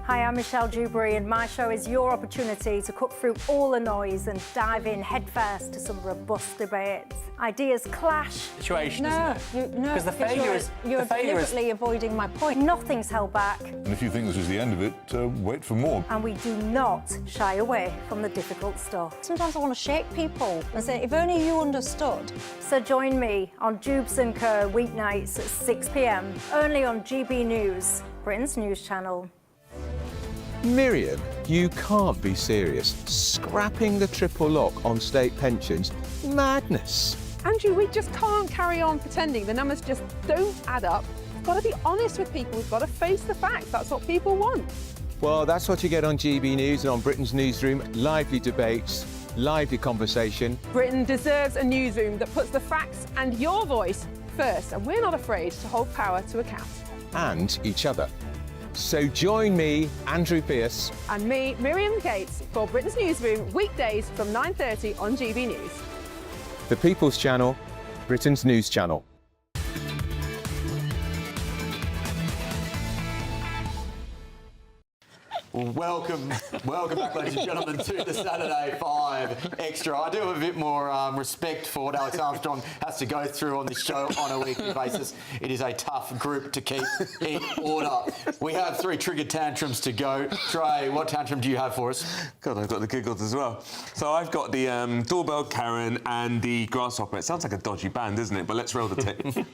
Hi, I'm Michelle Dewberry, and my show is your opportunity to cut through all the noise and dive in headfirst to some robust debates. Ideas clash. Situation, no, isn't it? Because the failure is... You're deliberately avoiding my point. Nothing's held back. And if you think this is the end of it, wait for more. And we do not shy away from the difficult stuff. Sometimes I want to shake people and say, if only you understood. So join me on Jubes & Co. weeknights at 6 p.m, only on GB News, Britain's news channel. Miriam, you can't be serious. Scrapping the triple lock on state pensions? Madness. Andrew, we just can't carry on pretending. The numbers just don't add up. We've got to be honest with people. We've got to face the facts. That's what people want. Well, that's what you get on GB News and on Britain's newsroom. Lively debates, lively conversation. Britain deserves a newsroom that puts the facts and your voice first, and we're not afraid to hold power to account. And each other. So join me, Andrew Pearce. And me, Miriam Gates, for Britain's Newsroom, weekdays from 9:30 on GB News. The People's Channel, Britain's news channel. Welcome back, ladies and gentlemen, to the Saturday 5 Extra. I do have a bit more respect for what Alex Armstrong has to go through on this show on a weekly basis. It is a tough group to keep in order. We have 3 triggered tantrums to go. Trey, what tantrum do you have for us? God, I've got the giggles as well. So I've got the doorbell Karen and the grasshopper. It sounds like a dodgy band, doesn't it? But let's roll the tape.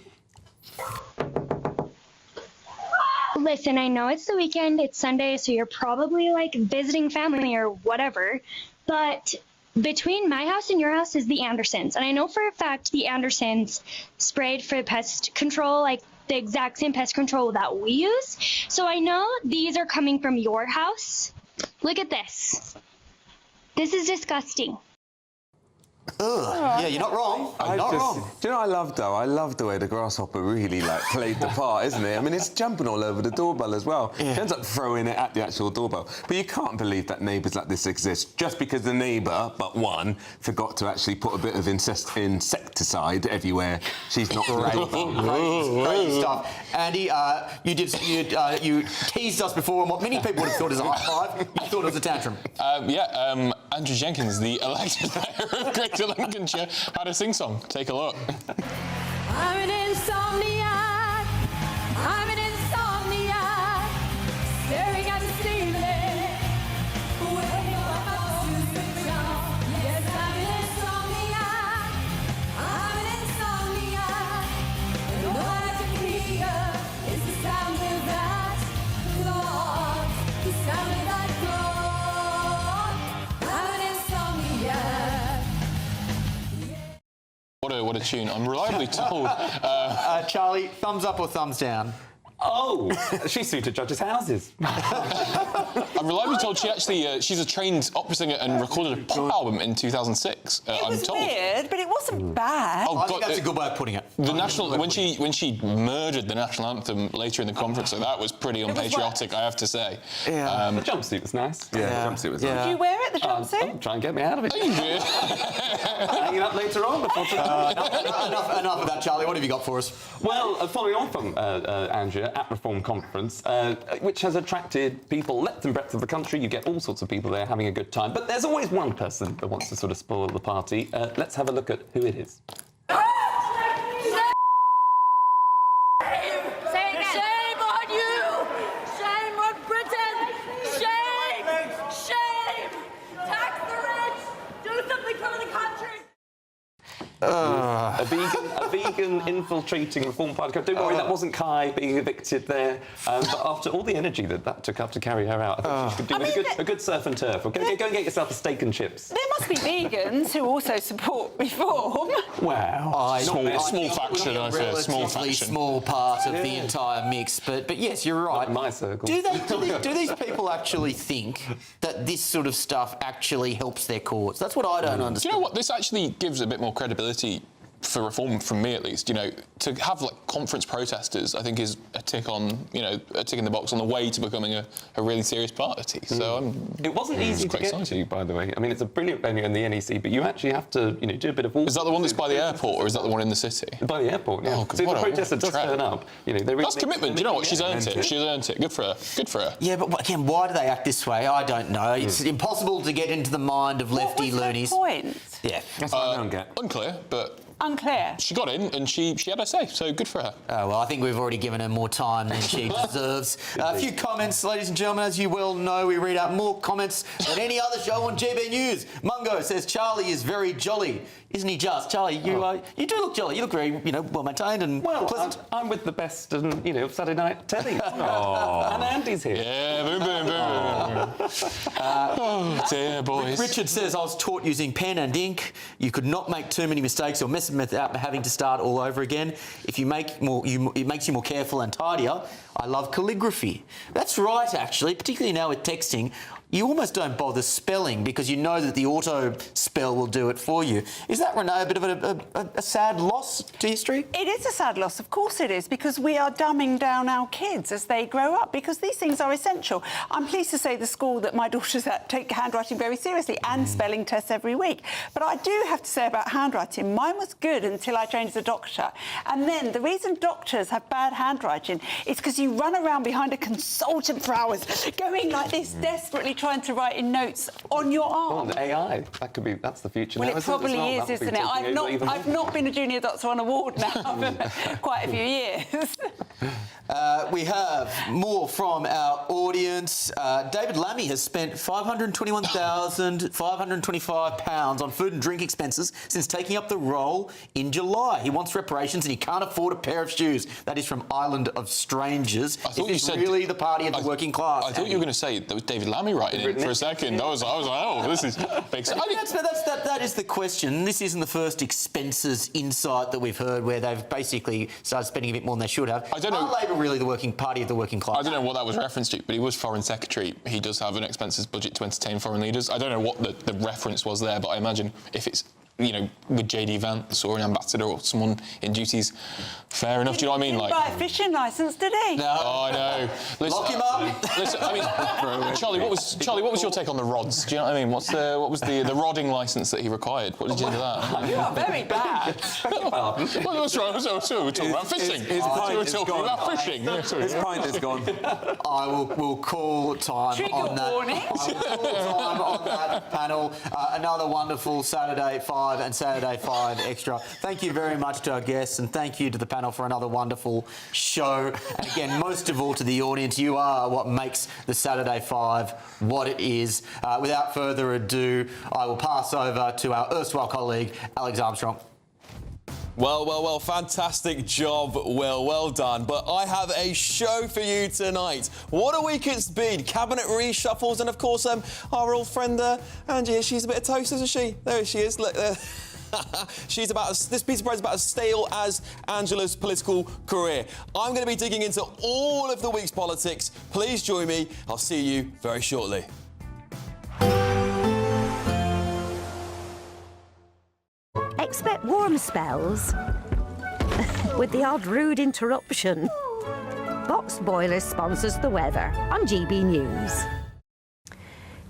Listen, I know it's the weekend, it's Sunday, so you're probably like visiting family or whatever, but between my house and your house is the Andersons. And I know for a fact the Andersons sprayed for pest control, like the exact same pest control that we use. So I know these are coming from your house. Look at this. This is disgusting. Ugh. Yeah, you're not wrong. Not wrong. Do you know what I love, though? I love the way the grasshopper really, played the part, isn't it? I mean, it's jumping all over the doorbell as well. Yeah. It ends up throwing it at the actual doorbell. But you can't believe that neighbours like this exist just because the neighbour, but one, forgot to actually put a bit of insecticide everywhere. She's not crazy stuff. Andy, you teased us before on what many people would have thought is a high five. You thought it was a tantrum. Andrew Jenkins, the elected mayor of Greater Lincolnshire, had a sing-song. Take a look. I'm an insomniac. I'm an insomniac. Staring at the ceiling. Waiting for my thoughts to switch on. Yes, I'm an insomniac. I'm an insomniac. And all I can hear is the sound of that clock. The sound of that clock. I'm an insomniac. What a tune. I'm reliably told. Charlie, thumbs up or thumbs down? Oh, she sued to judges' houses. I'm reliably told she actually she's a trained opera singer and recorded a pop album in 2006. It was weird, but it wasn't bad. Oh, I think that's a good way of putting it. The national when she murdered the national anthem later in the conference, so that was pretty unpatriotic, I have to say. Yeah. The jumpsuit was nice. Yeah, the jumpsuit was nice. Did you wear it, the jumpsuit? Try and get me out of it. Oh, you did. Hanging up later on before enough of that, Charlie. What have you got for us? Well, following on from Andrea at Reform Conference, which has attracted people length and breadth of the country. You get all sorts of people there having a good time. But there's always one person that wants to sort of spoil the party. Let's have a look at who it is. Shame on you! Shame on Britain! Shame! Shame! Tax the rich! Do something for the country! A vegan infiltrating Reform Party. Don't worry, that wasn't Kai being evicted there. But after all the energy that took up to carry her out, I think she could do with a good surf and turf. Or go and get yourself a steak and chips. There must be vegans who also support reform. Wow. Small faction, I fear. Small faction. Small part of the entire mix. But yes, you're right. Not in my circle. Do these people actually think that this sort of stuff actually helps their cause? That's what I don't understand. Do you know what? This actually gives a bit more credibility for reform, from me at least. You know, to have like conference protesters, I think is a tick on, a tick in the box on the way to becoming a really serious party. So it wasn't easy to get to, by the way. I mean, it's a brilliant venue in the NEC, but you actually have to, do a bit of walking. Is that the one that's by the airport, or is that the one in the city? By the airport, yeah. Oh, so if the protester does turn up, they really that's commitment. Do you know what? She's earned it. She's earned it. Good for her. Good for her. Yeah, but again, why do they act this way? I don't know. It's impossible to get into the mind of lefty loonies. What was her point? Yeah. That's what I don't get. Unclear, but... Unclear. She got in and she had her say, so good for her. Oh, well, I think we've already given her more time than she deserves. A few comments, ladies and gentlemen. As you well know, we read out more comments than any other show on GBNews. Mungo says, Charlie is very jolly. Isn't he just? Charlie, you do look jolly. You look very, well-maintained and pleasant. I'm with the best, of Saturday night telly. And Andy's here. Yeah, boom, boom, boom. Oh, dear, boys. Richard says, I was taught using pen and ink. You could not make too many mistakes or mess them without having to start all over again. If you make more, it makes you more careful and tidier. I love calligraphy. That's right, actually, particularly now with texting. You almost don't bother spelling because you know that the auto spell will do it for you. Is that, Renee, a bit of a sad loss to history? It is a sad loss, of course it is, because we are dumbing down our kids as they grow up, because these things are essential. I'm pleased to say the school that my daughter's at take handwriting very seriously and spelling tests every week. But I do have to say about handwriting, mine was good until I trained as a doctor. And then the reason doctors have bad handwriting is because you run around behind a consultant for hours, going like this, desperately trying to write in notes on your arm. Oh, AI. That's the future. Well, now, it probably is, isn't it? I've not been a junior doctor on award now for quite a few years. We have more from our audience. David Lammy has spent £521,525 on food and drink expenses since taking up the role in July. He wants reparations and he can't afford a pair of shoes. That is from Island of Strangers. I thought you said really the party of the working class. I thought you were going to say that was David Lammy writing it for a second. I was like, oh, this is big. That is the question. This isn't the first expenses insight that we've heard where they've basically started spending a bit more than they should have. I don't know. Are Labor really the working party of the working class? I don't know what that was referenced to, but he was Foreign Secretary. He does have an expenses budget to entertain foreign leaders. I don't know what the reference was there, but I imagine if it's with JD Vance or an ambassador or someone in duties, fair enough. Do you know what I mean? Like, buy a fishing licence, did he? No. Oh, I know. Listen, Lock him up. Listen, I mean, Charlie, what was your take on the rods? Do you know what I mean? What was the rodding licence that he required? What did you think of that? You are very bad. Well, that's right. So we're talking about fishing. His pint is gone. His pint is gone. I will call time Trigger on that. warning. I will call time on that panel. Another wonderful Saturday 5 and Saturday 5 Extra. Thank you very much to our guests and thank you to the panel for another wonderful show. And again, most of all to the audience, you are what makes the Saturday 5 what it is. Without further ado, I will pass over to our erstwhile colleague, Alex Armstrong. Well, fantastic job, well done. But I have a show for you tonight. What a week it's been. Cabinet reshuffles and, of course, our old friend Angie, she's a bit of toast, isn't she? There she is, look there. This pizza bread is about as stale as Angela's political career. I'm going to be digging into all of the week's politics. Please join me. I'll see you very shortly. Expect warm spells with the odd rude interruption. Box Boiler sponsors the weather on GB News.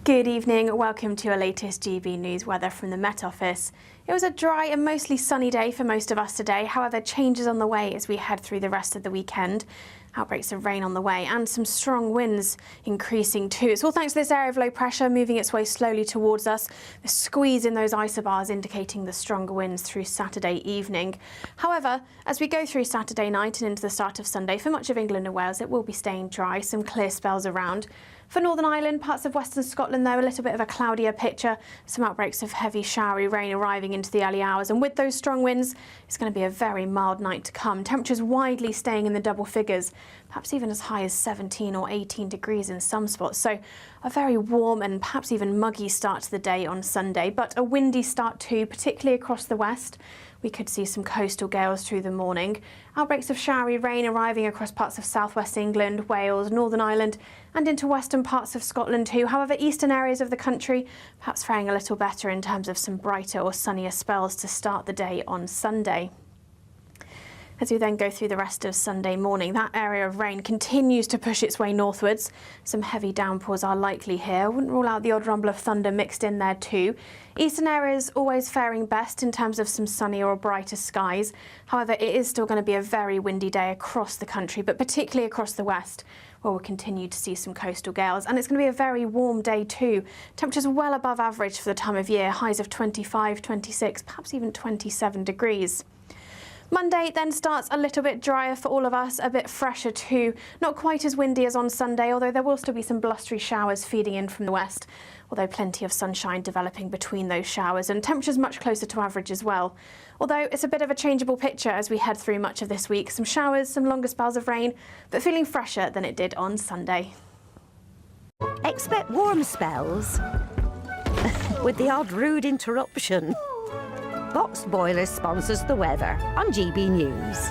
Good evening, welcome to our latest GB News weather from the Met Office. It was a dry and mostly sunny day for most of us today, however changes on the way as we head through the rest of the weekend. Outbreaks of rain on the way and some strong winds increasing too. It's all thanks to this area of low pressure moving its way slowly towards us. The squeeze in those isobars indicating the stronger winds through Saturday evening. However, as we go through Saturday night and into the start of Sunday, for much of England and Wales it will be staying dry, some clear spells around. For Northern Ireland, parts of Western Scotland though, a little bit of a cloudier picture, some outbreaks of heavy showery rain arriving into the early hours, and with those strong winds it's going to be a very mild night to come. Temperatures widely staying in the double figures, perhaps even as high as 17 or 18 degrees in some spots, so a very warm and perhaps even muggy start to the day on Sunday, but a windy start too, particularly across the west. We could see some coastal gales through the morning. Outbreaks of showery rain arriving across parts of southwest England, Wales, Northern Ireland and into western parts of Scotland too. However, eastern areas of the country perhaps faring a little better in terms of some brighter or sunnier spells to start the day on Sunday. As we then go through the rest of Sunday morning, that area of rain continues to push its way northwards. Some heavy downpours are likely here. I wouldn't rule out the odd rumble of thunder mixed in there too. Eastern areas always faring best in terms of some sunnier or brighter skies. However, it is still going to be a very windy day across the country, but particularly across the west, where we'll continue to see some coastal gales. And it's going to be a very warm day too. Temperatures well above average for the time of year, highs of 25, 26, perhaps even 27 degrees. Monday then starts a little bit drier for all of us, a bit fresher too. Not quite as windy as on Sunday, although there will still be some blustery showers feeding in from the west, although plenty of sunshine developing between those showers, and temperatures much closer to average as well. Although it's a bit of a changeable picture as we head through much of this week. Some showers, some longer spells of rain, but feeling fresher than it did on Sunday. Expect warm spells with the odd rude interruption. Box Boiler sponsors the weather on GB News.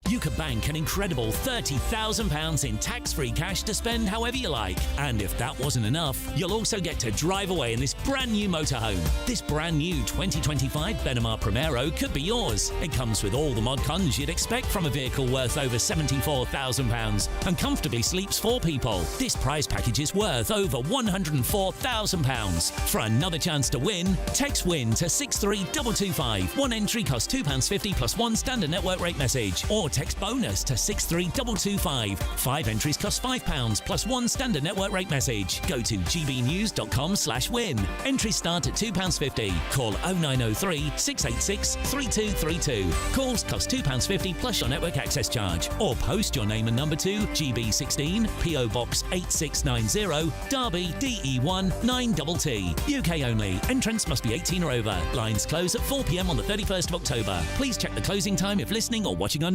You could bank an incredible £30,000 in tax-free cash to spend however you like. And if that wasn't enough, you'll also get to drive away in this brand new motorhome. This brand new 2025 Benimar Primero could be yours. It comes with all the mod cons you'd expect from a vehicle worth over £74,000 and comfortably sleeps 4 people. This prize package is worth over £104,000. For another chance to win, text WIN to 63225. One entry costs £2.50 plus one standard network rate message, or text bonus to 63225. 5 entries cost £5 plus one standard network rate message. Go to gbnews.com/win. Entries start at £2.50. Call 0903 686 3232. Calls cost £2.50 plus your network access charge. Or post your name and number to GB16 PO Box 8690 Derby DE1 9TT. UK only. Entrants must be 18 or over. Lines close at 4 p.m. on the 31st of October. Please check the closing time if listening or watching on